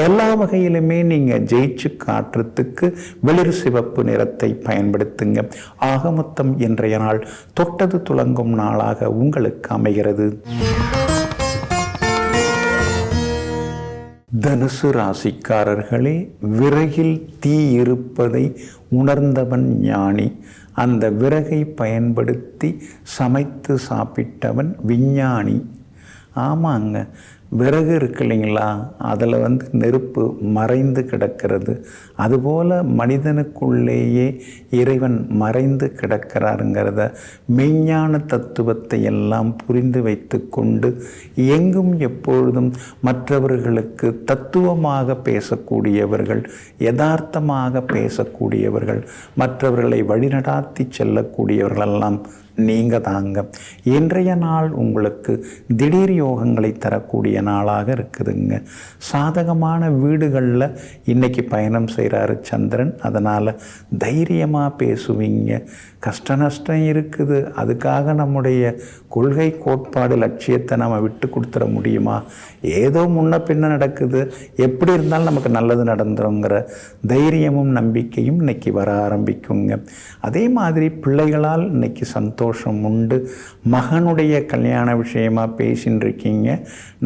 [SPEAKER 1] எல்லா வகையிலுமே நீங்கள் ஜெயிச்சு காட்டுறதுக்கு வெளிர் சிவப்பு நிறத்தை பயன்படுத்துங்க. ஆக மொத்தம் இன்றைய நாள் தொட்டது துலங்கும் நாளாக உங்களுக்கு அமைகிறது. தனுசு ராசிக்காரர்களே, விறகில் தீ இருப்பதை உணர்ந்தவன் ஞானி. அந்த விறகை பயன்படுத்தி சமைத்து சாப்பிட்டவன் விஞ்ஞானி. ஆமாங்க, விறகு இருக்கு இல்லைங்களா, அதில் நெருப்பு மறைந்து கிடக்கிறது. அதுபோல் மனிதனுக்குள்ளேயே இறைவன் மறைந்து கிடக்கிறாருங்கிறத மெய்ஞான தத்துவத்தை எல்லாம் புரிந்து வைத்து கொண்டு எங்கும் எப்பொழுதும் மற்றவர்களுக்கு தத்துவமாக பேசக்கூடியவர்கள், யதார்த்தமாக பேசக்கூடியவர்கள், மற்றவர்களை வழிநடாத்தி செல்லக்கூடியவர்களெல்லாம் நீங்கள் தாங்க. இன்றைய நாள் உங்களுக்கு திடீர் யோகங்களை தரக்கூடிய நாளாக இருக்குதுங்க. சாதகமான வீடுகளில் இன்றைக்கி பயணம் செய்கிறாரு சந்திரன். அதனால் தைரியமாக பேசுவீங்க. கஷ்ட நஷ்டம் இருக்குது, அதுக்காக நம்முடைய கொள்கை கோட்பாடு லட்சியத்தை நம்ம விட்டு கொடுத்துட முடியுமா? ஏதோ முன்ன பின்ன நடக்குது, எப்படி இருந்தாலும் நமக்கு நல்லது நடந்துருங்கிற தைரியமும் நம்பிக்கையும் இன்னைக்கு வர ஆரம்பிக்குங்க. அதே மாதிரி பிள்ளைகளால் இன்னைக்கு சந்தோஷம் உண்டு. மகனுடைய கல்யாண விஷயமா பேசின்னு இருக்கீங்க.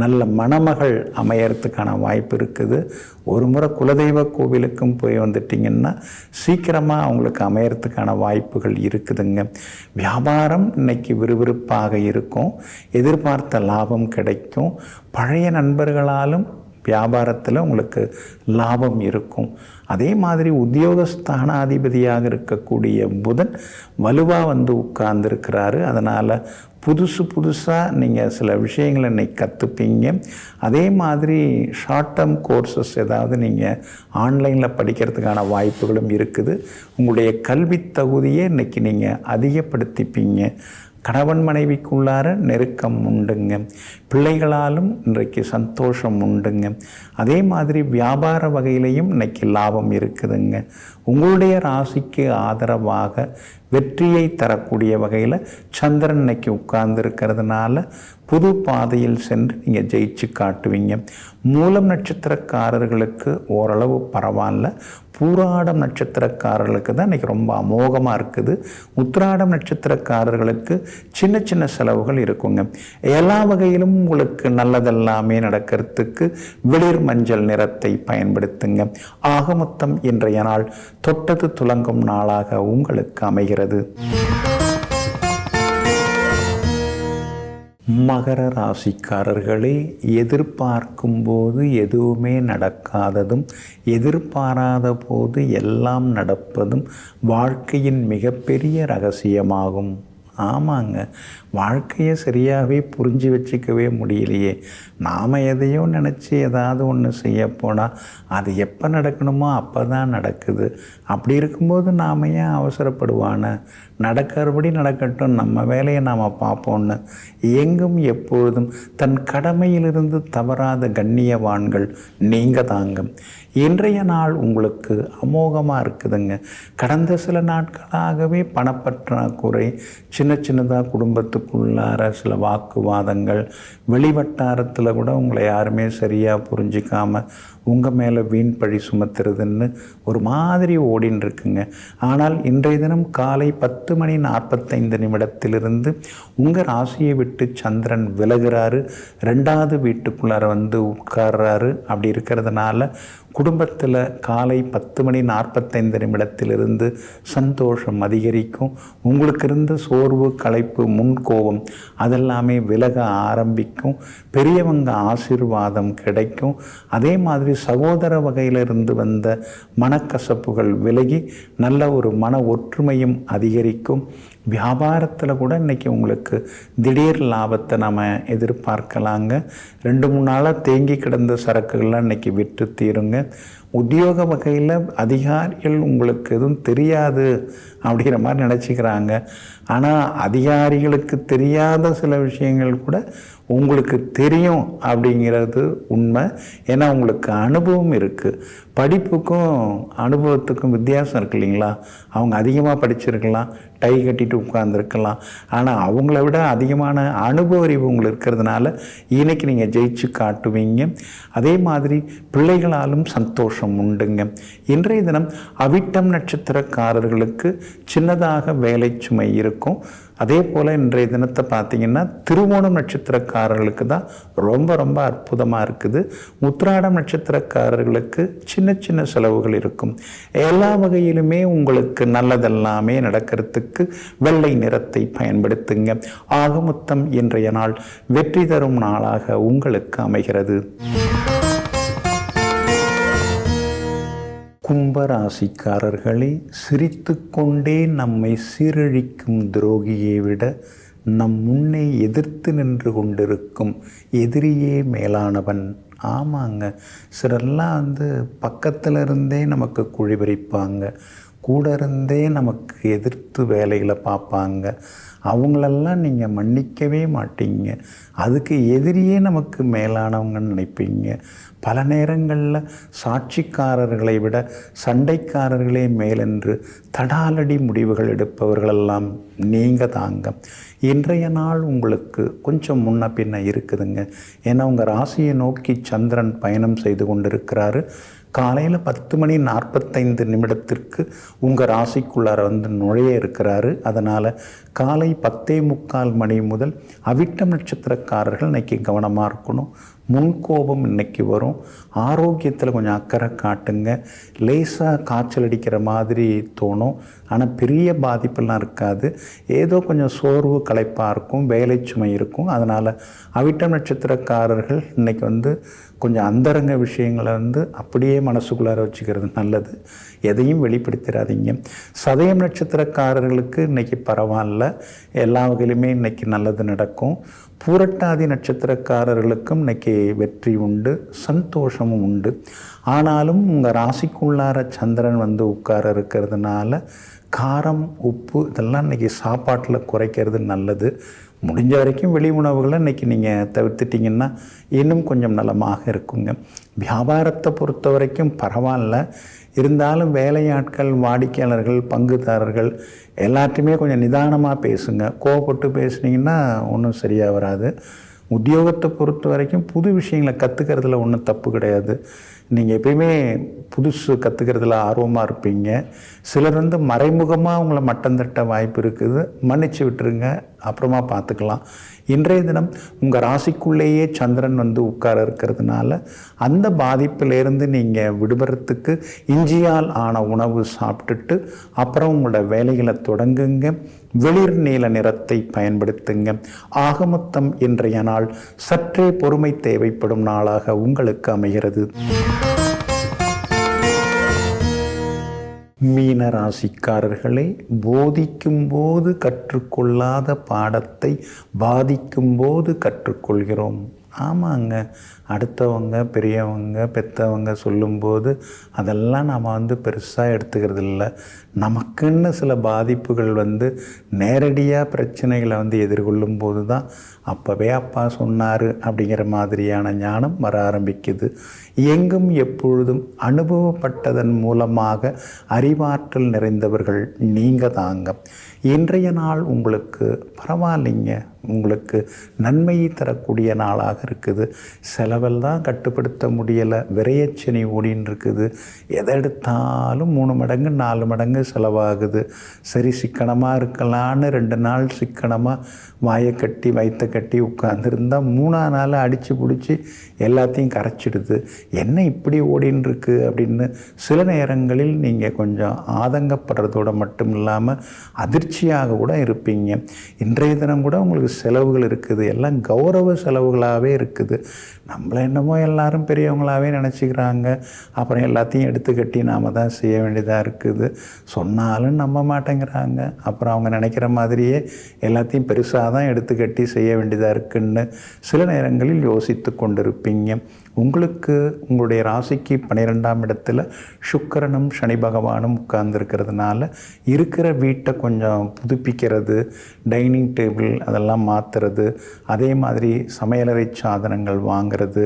[SPEAKER 1] நல்ல மணமகள் அமையறதுக்கான வாய்ப்பு இருக்குது. ஒரு முறை குலதெய்வ கோவிலுக்கும் போய் வந்துட்டிங்கன்னா சீக்கிரமாக அவங்களுக்கு அமையறதுக்கான வாய்ப்புகள் இருக்குதுங்க. வியாபாரம் இன்னைக்கு விறுவிறுப்பாக இருக்கும். எதிர்பார்த்த லாபம் கிடைக்கும். பழைய நண்பர்களாலும் வியாபாரத்தில் உங்களுக்கு லாபம் இருக்கும். அதே மாதிரி உத்தியோகஸ்தானாதிபதியாக இருக்கக்கூடிய புதன் வலுவாக உட்கார்ந்துருக்கிறாரு. அதனால் புதுசாக நீங்கள் சில விஷயங்களை இன்னைக்கு கற்றுப்பீங்க. அதே மாதிரி ஷார்ட் டேர்ம் கோர்சஸ் ஏதாவது நீங்கள் ஆன்லைனில் படிக்கிறதுக்கான வாய்ப்புகளும் இருக்குது. உங்களுடைய கல்வி தகுதியை இன்றைக்கி நீங்கள் அதிகப்படுத்திப்பீங்க. கணவன் மனைவிக்குள்ளார நெருக்கம் உண்டுங்க. பிள்ளைகளாலும் இன்றைக்கு சந்தோஷம் உண்டுங்க. அதே மாதிரி வியாபார வகையிலையும் இன்னைக்கு லாபம் இருக்குதுங்க. உங்களுடைய ராசிக்கு ஆதரவாக வெற்றியை தரக்கூடிய வகையில் சந்திரன் இன்னைக்கு உட்கார்ந்து இருக்கிறதுனால புது பாதையில் சென்று நீங்கள் ஜெயிச்சு காட்டுவீங்க. மூலம் நட்சத்திரக்காரர்களுக்கு ஓரளவு பரவாயில்ல. பூராடம் நட்சத்திரக்காரர்களுக்கு தான் இன்றைக்கி ரொம்ப அமோகமாக இருக்குது. உத்திராடம் நட்சத்திரக்காரர்களுக்கு சின்ன சின்ன செலவுகள் இருக்குங்க. எல்லா வகையிலும் உங்களுக்கு நல்லதெல்லாமே நடக்கிறதுக்கு வெளிர் மஞ்சள் நிறத்தை பயன்படுத்துங்க. ஆக மொத்தம் இன்றைய நாள் தொட்டது துலங்கும் நாளாக உங்களுக்கு அமைகிறது. மகர ராசிக்காரர்களே, எதிர்பார்க்கும் போது எதுவுமே நடக்காததும் எதிர்பாராத போது எல்லாம் நடப்பதும் வாழ்க்கையின் மிகப்பெரிய ரகசியமாகும். ஆமாங்க, வாழ்க்கையை சரியாகவே புரிஞ்சு வச்சுக்கவே முடியலையே. நாம் எதையோ நினச்சி ஏதாவது ஒன்று செய்ய போனால் அது எப்போ நடக்கணுமோ அப்போ தான் நடக்குது. அப்படி இருக்கும்போது நாம் ஏன் அவசரப்படுவான? நடக்கிறபடி நடக்கட்டும், நம்ம வேலையை நாம் பார்ப்போன்னு எங்கும் எப்பொழுதும் தன் கடமையிலிருந்து தவறாத கண்ணியவான்கள் நீங்கள் தாங்க. இன்றைய நாள் உங்களுக்கு அமோகமாக இருக்குதுங்க. கடந்த சில நாட்களாகவே பணப்பற்றாக்குறை, சின்ன சின்னதாக குடும்பத்துக்குள்ளார சில வாக்குவாதங்கள், வெளிவட்டாரத்தில் கூட உங்களை யாருமே சரியாக புரிஞ்சிக்காமல் உங்கள் மேலே வீண் பழி சுமத்துறதுன்னு ஒரு மாதிரி ஓடின்னு இருக்குங்க. ஆனால் இன்றைய தினம் காலை 10:45 உங்கள் ராசியை விட்டு சந்திரன் விலகுறாரு. 2வது வீட்டுக்குள்ளார உட்கார்றாரு. அப்படி இருக்கிறதுனால குடும்பத்தில் காலை 10:45 சந்தோஷம் அதிகரிக்கும். உங்களுக்கு இருந்த சோர்வு, களைப்பு, முன்கோபம் அதெல்லாமே விலக ஆரம்பிக்கும். பெரியவங்க ஆசீர்வாதம் கிடைக்கும். அதே மாதிரி சகோதர வகையிலிருந்து வந்த மனக்கசப்புகள் விலகி நல்ல ஒரு மன ஒற்றுமையும் அதிகரிக்கும். வியாபாரத்தில் கூட இன்றைக்கி உங்களுக்கு திடீர் லாபத்தை நம்ம எதிர்பார்க்கலாங்க. 2-3 நாளாக தேங்கி கிடந்த சரக்குகள்லாம் இன்றைக்கி விற்று தீருங்க. உத்தியோக வகையில் அதிகாரிகள் உங்களுக்கு எதுவும் தெரியாது அப்படிங்கிற மாதிரி நினச்சிக்கிறாங்க. ஆனால் அதிகாரிகளுக்கு தெரியாத சில விஷயங்கள் கூட உங்களுக்கு தெரியும் அப்படிங்கிறது உண்மை. ஏன்னா உங்களுக்கு அனுபவம் இருக்குது. படிப்புக்கும் அனுபவத்துக்கும் வித்தியாசம் இருக்கு இல்லைங்களா? அவங்க அதிகமாக படிச்சிருக்கலாம், டை கட்டிட்டு உட்கார்ந்துருக்கலாம். ஆனால் அவங்கள விட அதிகமான அனுபவ அறிவு உங்களுக்கு இருக்கிறதுனால இன்றைக்கி நீங்கள் ஜெயிச்சு காட்டுவீங்க. அதே மாதிரி பிள்ளைகளாலும் சந்தோஷம் சந்தோஷம் உண்டுங்க. இன்றைய தினம் அவிட்டம் நட்சத்திரக்காரர்களுக்கு சின்னதாக வேலை சுமை இருக்கும். அதே போல் இன்றைய தினத்தை பார்த்திங்கன்னா திருவோணம் நட்சத்திரக்காரர்களுக்கு தான் ரொம்ப ரொம்ப அற்புதமாக இருக்குது. உத்திராடம் நட்சத்திரக்காரர்களுக்கு சின்ன சின்ன செலவுகள் இருக்கும். எல்லா வகையிலுமே உங்களுக்கு நல்லதெல்லாமே நடக்கிறதுக்கு வெள்ளை நிறத்தை பயன்படுத்துங்க. ஆக மொத்தம் இன்றைய நாள் வெற்றி தரும் நாளாக உங்களுக்கு அமைகிறது. கும்பராசிக்காரர்களே, சிரித்து கொண்டே நம்மை சீரழிக்கும் துரோகியை விட நம் முன்னே எதிர்த்து நின்று கொண்டிருக்கும் எதிரியே மேலானவன். ஆமாங்க, சிலரெல்லாம் பக்கத்தில் இருந்தே நமக்கு குழிபறிப்பாங்க, கூட இருந்தே நமக்கு எதிர்த்து வேலைகளை பார்ப்பாங்க. அவங்களெல்லாம் நீங்கள் மன்னிக்கவே மாட்டீங்க. அதுக்கு எதிரியே நமக்கு மேலானவங்கன்னு நினைப்பீங்க. பல நேரங்களில் சாட்சிக்காரர்களை விட சண்டைக்காரர்களே மேலென்று தடாலடி முடிவுகள் எடுப்பவர்களெல்லாம் நீங்கள் தாங்க. இன்றைய நாள் உங்களுக்கு கொஞ்சம் முன்ன பின்ன இருக்குதுங்க. ஏன்னா உங்கள் ராசியை நோக்கி சந்திரன் பயணம் செய்து கொண்டிருக்கிறாரு. காலையில் 10:45 உங்கள் ராசிக்குள்ளார நுழைய இருக்கிறாரு. அதனால் காலை 10:45 முதல் அவிட்டம் நட்சத்திரக்காரர்கள் இன்றைக்கி கவனமாக இருக்கணும். முன்கோபம் இன்றைக்கி வரும். ஆரோக்கியத்தில் கொஞ்சம் அக்கறை காட்டுங்க. லேசாக காய்ச்சல் அடிக்கிற மாதிரி தோணும். ஆனால் பெரிய பாதிப்பெல்லாம் இருக்காது. ஏதோ கொஞ்சம் சோர்வு களைப்பாக இருக்கும், வேலை சுமை இருக்கும். அதனால் அவிட்டம் நட்சத்திரக்காரர்கள் இன்றைக்கி கொஞ்சம் அந்தரங்க விஷயங்களை அப்படியே மனசுக்குள்ளார வச்சுக்கிறது நல்லது. எதையும் வெளிப்படுத்திடாதீங்க. சதயம் நட்சத்திரக்காரர்களுக்கு இன்றைக்கி பரவாயில்ல, எல்லா வகையிலுமே இன்றைக்கி நல்லது நடக்கும். பூரட்டாதி நட்சத்திரக்காரர்களுக்கும் இன்றைக்கி வெற்றி உண்டு, சந்தோஷமும் உண்டு. ஆனாலும் உங்கள் ராசிக்குள்ளார சந்திரன் உட்கார இருக்கிறதுனால காரம் உப்பு இதெல்லாம் இன்றைக்கி சாப்பாட்டில் குறைக்கிறது நல்லது. முடிஞ்ச வரைக்கும் வெளி உணவுகளை இன்றைக்கி நீங்கள் தவிர்த்துட்டிங்கன்னா இன்னும் கொஞ்சம் நலமாக இருக்குங்க. வியாபாரத்தை பொறுத்த வரைக்கும் பரவாயில்ல. இருந்தாலும் வேலையாட்கள், வாடிக்கையாளர்கள், பங்குதாரர்கள் எல்லாத்தையுமே கொஞ்சம் நிதானமாக பேசுங்க. கோவப்பட்டு பேசுனீங்கன்னா ஒன்றும் சரியாக வராது. உத்தியோகத்தை பொறுத்த வரைக்கும் புது விஷயங்களை கற்றுக்கிறதுல ஒன்றும் தப்பு கிடையாது. நீங்கள் எப்பயுமே புதுசு கற்றுக்கிறதுல ஆர்வமாக இருப்பீங்க. சிலர் மறைமுகமாக உங்களை மட்டம் தட்ட வாய்ப்பு இருக்குது. மன்னிச்சு விட்டுருங்க, அப்புறமா பார்த்துக்கலாம். இன்றைய தினம் உங்கள் ராசிக்குள்ளேயே சந்திரன் உட்கார இருக்கிறதுனால அந்த பாதிப்பிலேருந்து நீங்கள் விடுபடுறதுக்கு இஞ்சியால் ஆன உணவு சாப்பிட்டுட்டு அப்புறம் உங்களோட வேலைகளை தொடங்குங்க. வெளிர் நீல நிறத்தை பயன்படுத்துங்க. ஆக மொத்தம் இன்றைய நாள் சற்றே பொறுமை தேவைப்படும் நாளாக உங்களுக்கு அமைகிறது. மீன ராசிக்காரர்களே, போதிக்கும் போது கற்றுக்கொள்ளாத பாடத்தை பாதிக்கும் போது கற்றுக்கொள்கிறோம். ஆமாங்க, அடுத்தவங்க, பெரியவங்க, பெற்றவங்க சொல்லும்போது அதெல்லாம் நாம் பெருசாக எடுத்துக்கிறது இல்லை. நமக்குன்னு சில பாதிப்புகள் நேரடியாக பிரச்சனைகளை எதிர்கொள்ளும் போது தான் அப்போவே அப்பா சொன்னார் அப்படிங்கிற மாதிரியான ஞானம் வர ஆரம்பிக்குது. எங்கும் எப்பொழுதும் அனுபவப்பட்டதன் மூலமாக அறிவாற்றல் நிறைந்தவர்கள் நீங்கள் தாங்க. இன்றைய நாள் உங்களுக்கு பரவாயில்லைங்க, உங்களுக்கு நன்மையை தரக்கூடிய நாளாக இருக்குது. செலவெல்லாம் கட்டுப்படுத்த முடியலை, விரையச்சனி ஓடின்னு இருக்குது. எதை எடுத்தாலும் 3 மடங்கு 4 மடங்கு செலவாகுது. சரி, சிக்கனமாக இருக்கலான்னு 2 நாள் சிக்கனமாக வாயை கட்டி வயிற்ற கட்டி உட்காந்துருந்தால் 3ஆம் நாள் அடித்து பிடிச்சி எல்லாத்தையும் கரைச்சிடுது. என்ன இப்படி ஓடின்னு இருக்கு அப்படின்னு சில நேரங்களில் நீங்கள் கொஞ்சம் ஆதங்கப்படுறதோடு மட்டும் இல்லாமல் அதிர்ச்சியாக கூட இருப்பீங்க. இன்றைய தினம் கூட உங்களுக்கு செலவுகள் இருக்குது. எல்லாம் கௌரவ செலவுகளாகவே இருக்குது. நம்மளை என்னமோ எல்லாரும் பெரியவங்களாகவே நினச்சிக்கிறாங்க. அப்புறம் எல்லாத்தையும் எடுத்து கட்டி நாம் தான் செய்ய வேண்டியதாக இருக்குது. சொன்னாலும் நம்ப மாட்டேங்கிறாங்க. அப்புறம் அவங்க நினைக்கிற மாதிரியே எல்லாத்தையும் பெருசாக தான் எடுத்து கட்டி செய்ய வேண்டியதாக இருக்குன்னு சில நேரங்களில் யோசித்து கொண்டிருப்பீங்க. உங்களுக்கு உங்களுடைய ராசிக்கு 12ஆம் இடத்துல சுக்கிரனும் சனி பகவானும் உட்கார்ந்துருக்கிறதுனால இருக்கிற வீட்டை கொஞ்சம் புதுப்பிக்கிறது, டைனிங் டேபிள் அதெல்லாம் மாற்றுறது, அதே மாதிரி சமையலறை சாதனங்கள் வாங்கிறது,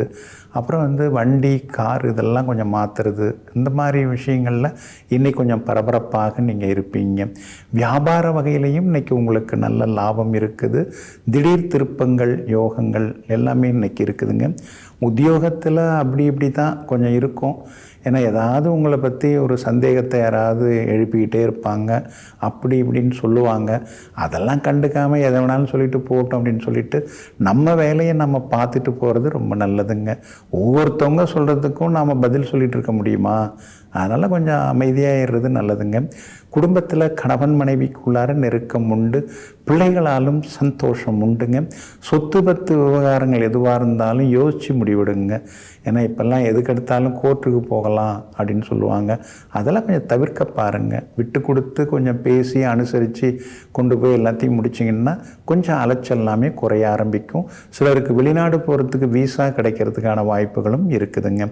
[SPEAKER 1] அப்புறம் வண்டி, கார் இதெல்லாம் கொஞ்சம் மாற்றுறது, இந்த மாதிரி விஷயங்களில் இன்றைக்கி கொஞ்சம் பரபரப்பாக நீங்கள் இருப்பீங்க. வியாபார வகையிலையும் இன்றைக்கி உங்களுக்கு நல்ல லாபம் இருக்குது. திடீர் திருப்பங்கள், யோகங்கள் எல்லாமே இன்றைக்கி இருக்குதுங்க. உத்தியோகத்தில் அப்படி இப்படி தான் கொஞ்சம் இருக்கும். ஏன்னா ஏதாவது உங்களை பற்றி ஒரு சந்தேகத்தை யாராவது எழுப்பிக்கிட்டே இருப்பாங்க, அப்படி இப்படின்னு சொல்லுவாங்க. அதெல்லாம் கண்டுக்காமல் எதை வேணாலும் சொல்லிட்டு போட்டோம் அப்படின்னு சொல்லிட்டு நம்ம வேலையை நம்ம பார்த்துட்டு போகிறது ரொம்ப நல்லதுங்க. ஒவ்வொருத்தவங்க சொல்கிறதுக்கும் நாம் பதில் சொல்லிகிட்டு இருக்க முடியுமா? அதனால் கொஞ்சம் அமைதியாகிடுறது நல்லதுங்க. குடும்பத்தில் கணவன் மனைவிக்குள்ளார நெருக்கம் உண்டு, பிள்ளைகளாலும் சந்தோஷம் உண்டுங்க. சொத்து பத்து விவகாரங்கள் எதுவாக இருந்தாலும் யோசித்து முடிவிடுங்க. ஏன்னா இப்போல்லாம் எதுக்கெடுத்தாலும் கோர்ட்டுக்கு போகலாம் அப்படின்னு சொல்லுவாங்க. அதெல்லாம் கொஞ்சம் தவிர்க்க பாருங்கள். விட்டு கொடுத்து கொஞ்சம் பேசி அனுசரித்து கொண்டு போய் எல்லாத்தையும் முடிச்சிங்கன்னா கொஞ்சம் அலைச்சல் எல்லாமே குறைய ஆரம்பிக்கும். சிலருக்கு வெளிநாடு போகிறதுக்கு வீசா கிடைக்கிறதுக்கான வாய்ப்புகளும் இருக்குதுங்க.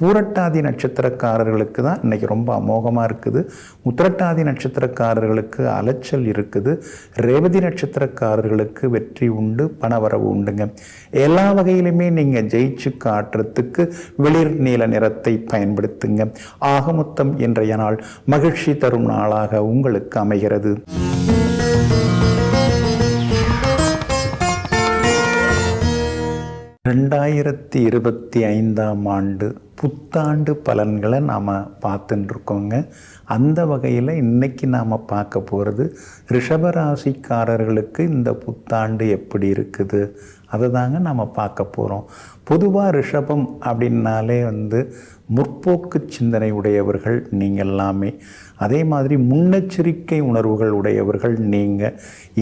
[SPEAKER 1] பூரட்டாதி நட்சத்திரக்காரர்களுக்கு தான் இன்றைக்கி ரொம்ப அமோகமாக இருக்குது. உத்திரட்டாதி நட்சத்திரக்காரர்களுக்கு அலைச்சல் இருக்குது. ரேவதி நட்சத்திரக்காரர்களுக்கு வெற்றி உண்டு, பணவரவு உண்டுங்க. எல்லா வகையிலுமே நீங்கள் ஜெயிச்சு காட்டுறதுக்கு வெளிர் நீல நிறத்தை பயன்படுத்துங்க. ஆகமொத்தம் இன்றைய நாள் மகிழ்ச்சி தரும் நாளாக உங்களுக்கு அமைகிறது. 2025ஆம் ஆண்டு புத்தாண்டு பலன்களை நாம் பார்த்துட்டுருக்கோங்க. அந்த வகையில் இன்றைக்கி நாம் பார்க்க போகிறது ரிஷபராசிக்காரர்களுக்கு இந்த புத்தாண்டு எப்படி இருக்குது அதை தாங்க நாம் பார்க்க போகிறோம். பொதுவாக ரிஷபம் அப்படின்னாலே முற்போக்கு சிந்தனை உடையவர்கள் நீங்கள் எல்லாமே. அதே மாதிரி முன்னெச்சரிக்கை உணர்வுகள் உடையவர்கள் நீங்கள்.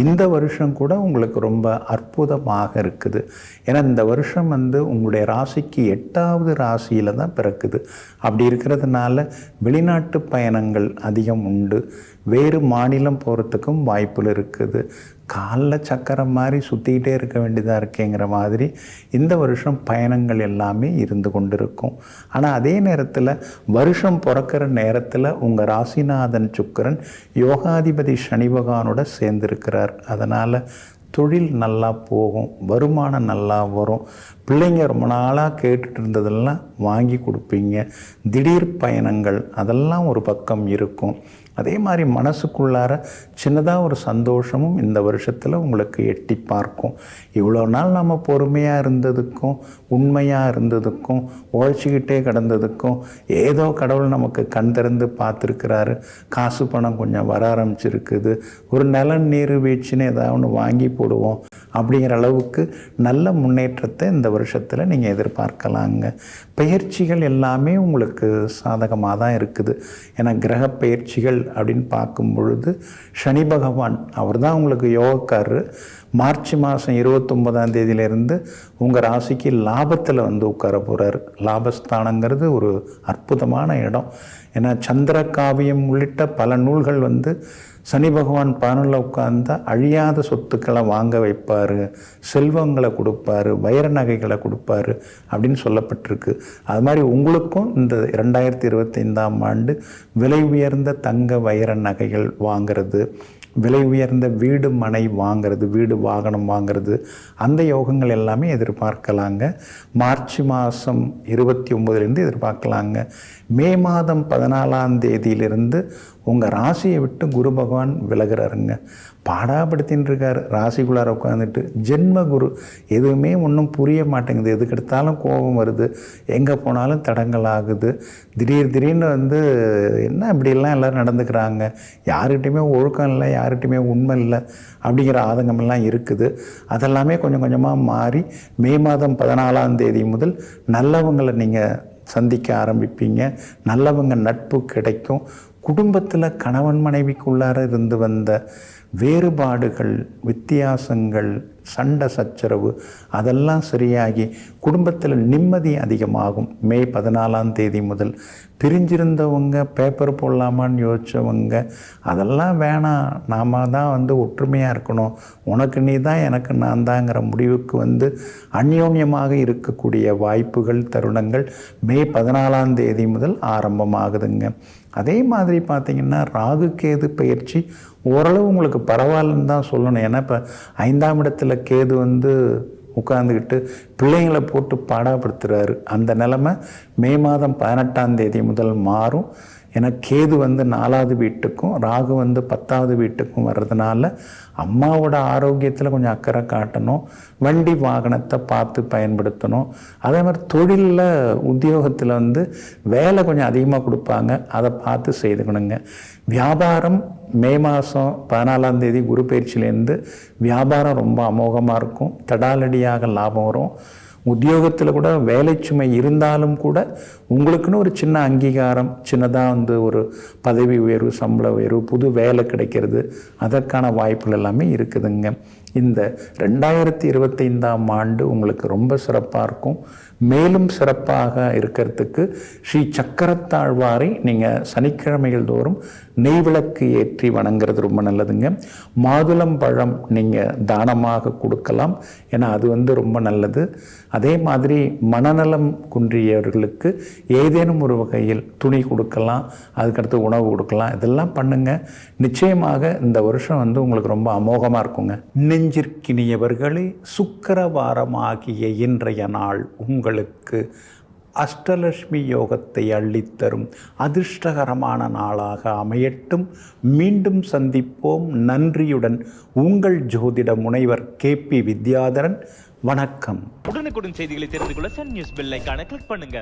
[SPEAKER 1] இந்த வருஷம் கூட உங்களுக்கு ரொம்ப அற்புதமாக இருக்குது. ஏன்னா இந்த வருஷம் உங்களுடைய ராசிக்கு 8வது ராசியில் தான் பிறக்குது. அப்படி இருக்கிறதுனால வெளிநாட்டு பயணங்கள் அதிகம் உண்டு. வேறு மாநிலம் போகிறதுக்கும் வாய்ப்புகள் இருக்குது. காலில் சக்கரம் மாதிரி சுற்றிக்கிட்டே இருக்க வேண்டியதாக இருக்கேங்கிற மாதிரி இந்த வருஷம் பயணங்கள் எல்லாமே இருந்து கொண்டு இருக்கும். ஆனால் அதே நேரத்தில் வருஷம் பிறக்கிற நேரத்தில் உங்கள் ராசிநாதன் சுக்கிரன் யோகாதிபதி சனி பகவானோட சேர்ந்துருக்கிறார். அதனால் தொழில் நல்லா போகும், வருமானம் நல்லா வரும். பிள்ளைங்க ரொம்ப நாளாக கேட்டுட்டு இருந்ததெல்லாம் வாங்கி கொடுப்பீங்க. திடீர் பயணங்கள் அதெல்லாம் ஒரு பக்கம் இருக்கும். அதே மாதிரி மனசுக்குள்ளார சின்னதாக ஒரு சந்தோஷமும் இந்த வருஷத்தில் உங்களுக்கு எட்டி பார்க்கும். இவ்வளோ நாள் நம்ம பொறுமையாக இருந்ததுக்கும் உண்மையாக இருந்ததுக்கும் உழைச்சிக்கிட்டே கிடந்ததுக்கும் ஏதோ கடவுள் நமக்கு கண் திறந்து பார்த்துருக்கிறாரு. காசு பணம் கொஞ்சம் வர ஆரம்பிச்சிருக்குது. ஒரு நில நீர் வீழ்ச்சின்னு ஏதாவது ஒன்று வாங்கி போடுவோம் அப்படிங்கிற அளவுக்கு நல்ல முன்னேற்றத்தை இந்த வருஷத்தில் நீங்கள் எதிர்பார்க்கலாங்க. பயிற்சிகள் எல்லாமே உங்களுக்கு சாதகமாக தான் இருக்குது. ஏன்னா கிரக பயிற்சிகள் அப்படின்னு பார்க்கும் பொழுது சனி பகவான் அவர் தான் உங்களுக்கு யோகக்காரர். மார்ச் மாதம் 29ஆம் தேதியிலேருந்து உங்கள் ராசிக்கு லாபத்தில் உட்கார போகிறார். லாபஸ்தானங்கிறது ஒரு அற்புதமான இடம். ஏன்னா சந்திர காவியம் உள்ளிட்ட பல நூல்கள் சனி பகவான் 11 உட்கார்ந்தா அழியாத சொத்துக்களை வாங்க வைப்பார், செல்வங்களை கொடுப்பார், வைர நகைகளை கொடுப்பார் அப்படின்னு சொல்லப்பட்டிருக்கு. அது மாதிரி உங்களுக்கும் இந்த 2025ஆம் ஆண்டு விலை உயர்ந்த தங்க வைர நகைகள் வாங்கிறது, விலை உயர்ந்த வீடு மனை வாங்கிறது, வீடு வாகனம் வாங்கிறது, அந்த யோகங்கள் எல்லாமே எதிர்பார்க்கலாங்க. மார்ச் மாதம் 29லேருந்து எதிர்பார்க்கலாங்க. மே மாதம் 14ஆம் தேதியிலிருந்து உங்கள் ராசியை விட்டு குரு பகவான் விலகிறாருங்க. பாடாப்படுத்தின்னு இருக்கார். ராசிக்குள்ளார உட்காந்துட்டு ஜென்ம குரு. எதுவுமே ஒன்றும் புரிய மாட்டேங்குது. எதுக்கு எடுத்தாலும் கோபம் வருது, எங்கே போனாலும் தடங்கள் ஆகுது. திடீர்னு என்ன இப்படியெல்லாம் எல்லோரும் நடந்துக்கிறாங்க, யார்கிட்டையுமே ஒழுக்கம் இல்லை, யார்கிட்டையுமே உண்மை இல்லை அப்படிங்கிற ஆதங்கமெல்லாம் இருக்குது. அதெல்லாமே கொஞ்சம் கொஞ்சமாக மாறி மே மாதம் 14ஆம் தேதி முதல் நல்லவங்களை நீங்கள் சந்திக்க ஆரம்பிப்பீங்க. நல்லவங்க நட்பு கிடைக்கும். குடும்பத்தில் கணவன் மனைவிக்குள்ளார இருந்து வந்த வேறுபாடுகள், வித்தியாசங்கள், சண்டை சச்சரவு அதெல்லாம் சரியாகி குடும்பத்தில் நிம்மதி அதிகமாகும். மே 14ஆம் தேதி முதல் பிரிஞ்சிருந்தவங்க பேப்பர் போடலாமான்னு யோசித்தவங்க அதெல்லாம் வேணாம், நாம் தான் ஒற்றுமையாக இருக்கணும், உனக்கு நீ தான் எனக்கு நான் தாங்கிற முடிவுக்கு அந்யோன்யமாக இருக்கக்கூடிய வாய்ப்புகள், தருணங்கள் மே 14ஆம் தேதி முதல் ஆரம்பமாகுதுங்க. அதே மாதிரி பார்த்திங்கன்னா ராகு கேது பயிற்சி ஓரளவு உங்களுக்கு பரவாயில்லன்னு தான் சொல்லணும். ஏன்னா இப்போ 5ஆம் இடத்துல கேது உட்கார்ந்துக்கிட்டு பிள்ளைங்களை போட்டு பாடாப்படுத்துகிறாரு. அந்த நிலைமை மே மாதம் 18ஆம் தேதி முதல் மாறும். ஏன்னா கேது வந்து 4வது வீட்டுக்கும் ராகு வந்து 10வது வீட்டுக்கும் வர்றதுனால அம்மாவோட ஆரோக்கியத்தில் கொஞ்சம் அக்கறை காட்டணும். வண்டி வாகனத்தை பார்த்து பயன்படுத்தணும். அதே மாதிரி தொழிலில் உத்தியோகத்தில் வந்து வேலை கொஞ்சம் அதிகமாக கொடுப்பாங்க, அதை பார்த்து செய்துக்கணுங்க. வியாபாரம் மே மாதம் 14ஆம் தேதி குரு பயிற்சியிலேருந்து வியாபாரம் ரொம்ப அமோகமாக இருக்கும். தடாலடியாக லாபம் வரும். உத்தியோகத்தில் கூட வேலை சுமை இருந்தாலும் கூட உங்களுக்குன்னு ஒரு சின்ன அங்கீகாரம், சின்னதாக வந்து ஒரு பதவி உயர்வு, சம்பள உயர்வு, புது வேலை கிடைக்கிறது, அதற்கான வாய்ப்புகள் எல்லாமே இருக்குதுங்க. இந்த 2025ஆம் ஆண்டு உங்களுக்கு ரொம்ப சிறப்பாக இருக்கும். மேலும் சிறப்பாக இருக்கிறதுக்கு ஸ்ரீ சக்கரத்தாழ்வாரை நீங்கள் சனிக்கிழமைகள் தோறும் நெய்விளக்கு ஏற்றி வணங்குறது ரொம்ப நல்லதுங்க. மாதுளம் பழம் நீங்கள் தானமாக கொடுக்கலாம், ஏன்னா அது வந்து ரொம்ப நல்லது. அதே மாதிரி மனநலம் குன்றியவர்களுக்கு ஏதேனும் ஒரு வகையில் துணி கொடுக்கலாம், அதுக்கடுத்து உணவு கொடுக்கலாம், இதெல்லாம் பண்ணுங்க. நிச்சயமாக இந்த வருஷம் வந்து உங்களுக்கு ரொம்ப அமோகமாக இருக்குங்க. நெஞ்சிற்கினியவர்களே, சுக்கிரவாரமாகிய இன்றைய நாள் உங்களுக்கு அஷ்டலட்சுமி யோகத்தை அள்ளித்தரும் அதிர்ஷ்டகரமான நாளாக அமையட்டும். மீண்டும் சந்திப்போம். நன்றியுடன் உங்கள் ஜோதிட முனைவர் KP வித்யாதரன். வணக்கம்.
[SPEAKER 2] உடனுக்குடன் செய்திகளை தெரிந்து கொள்ள சன் நியூஸ் பெல் ஐகானை கிளிக் பண்ணுங்க.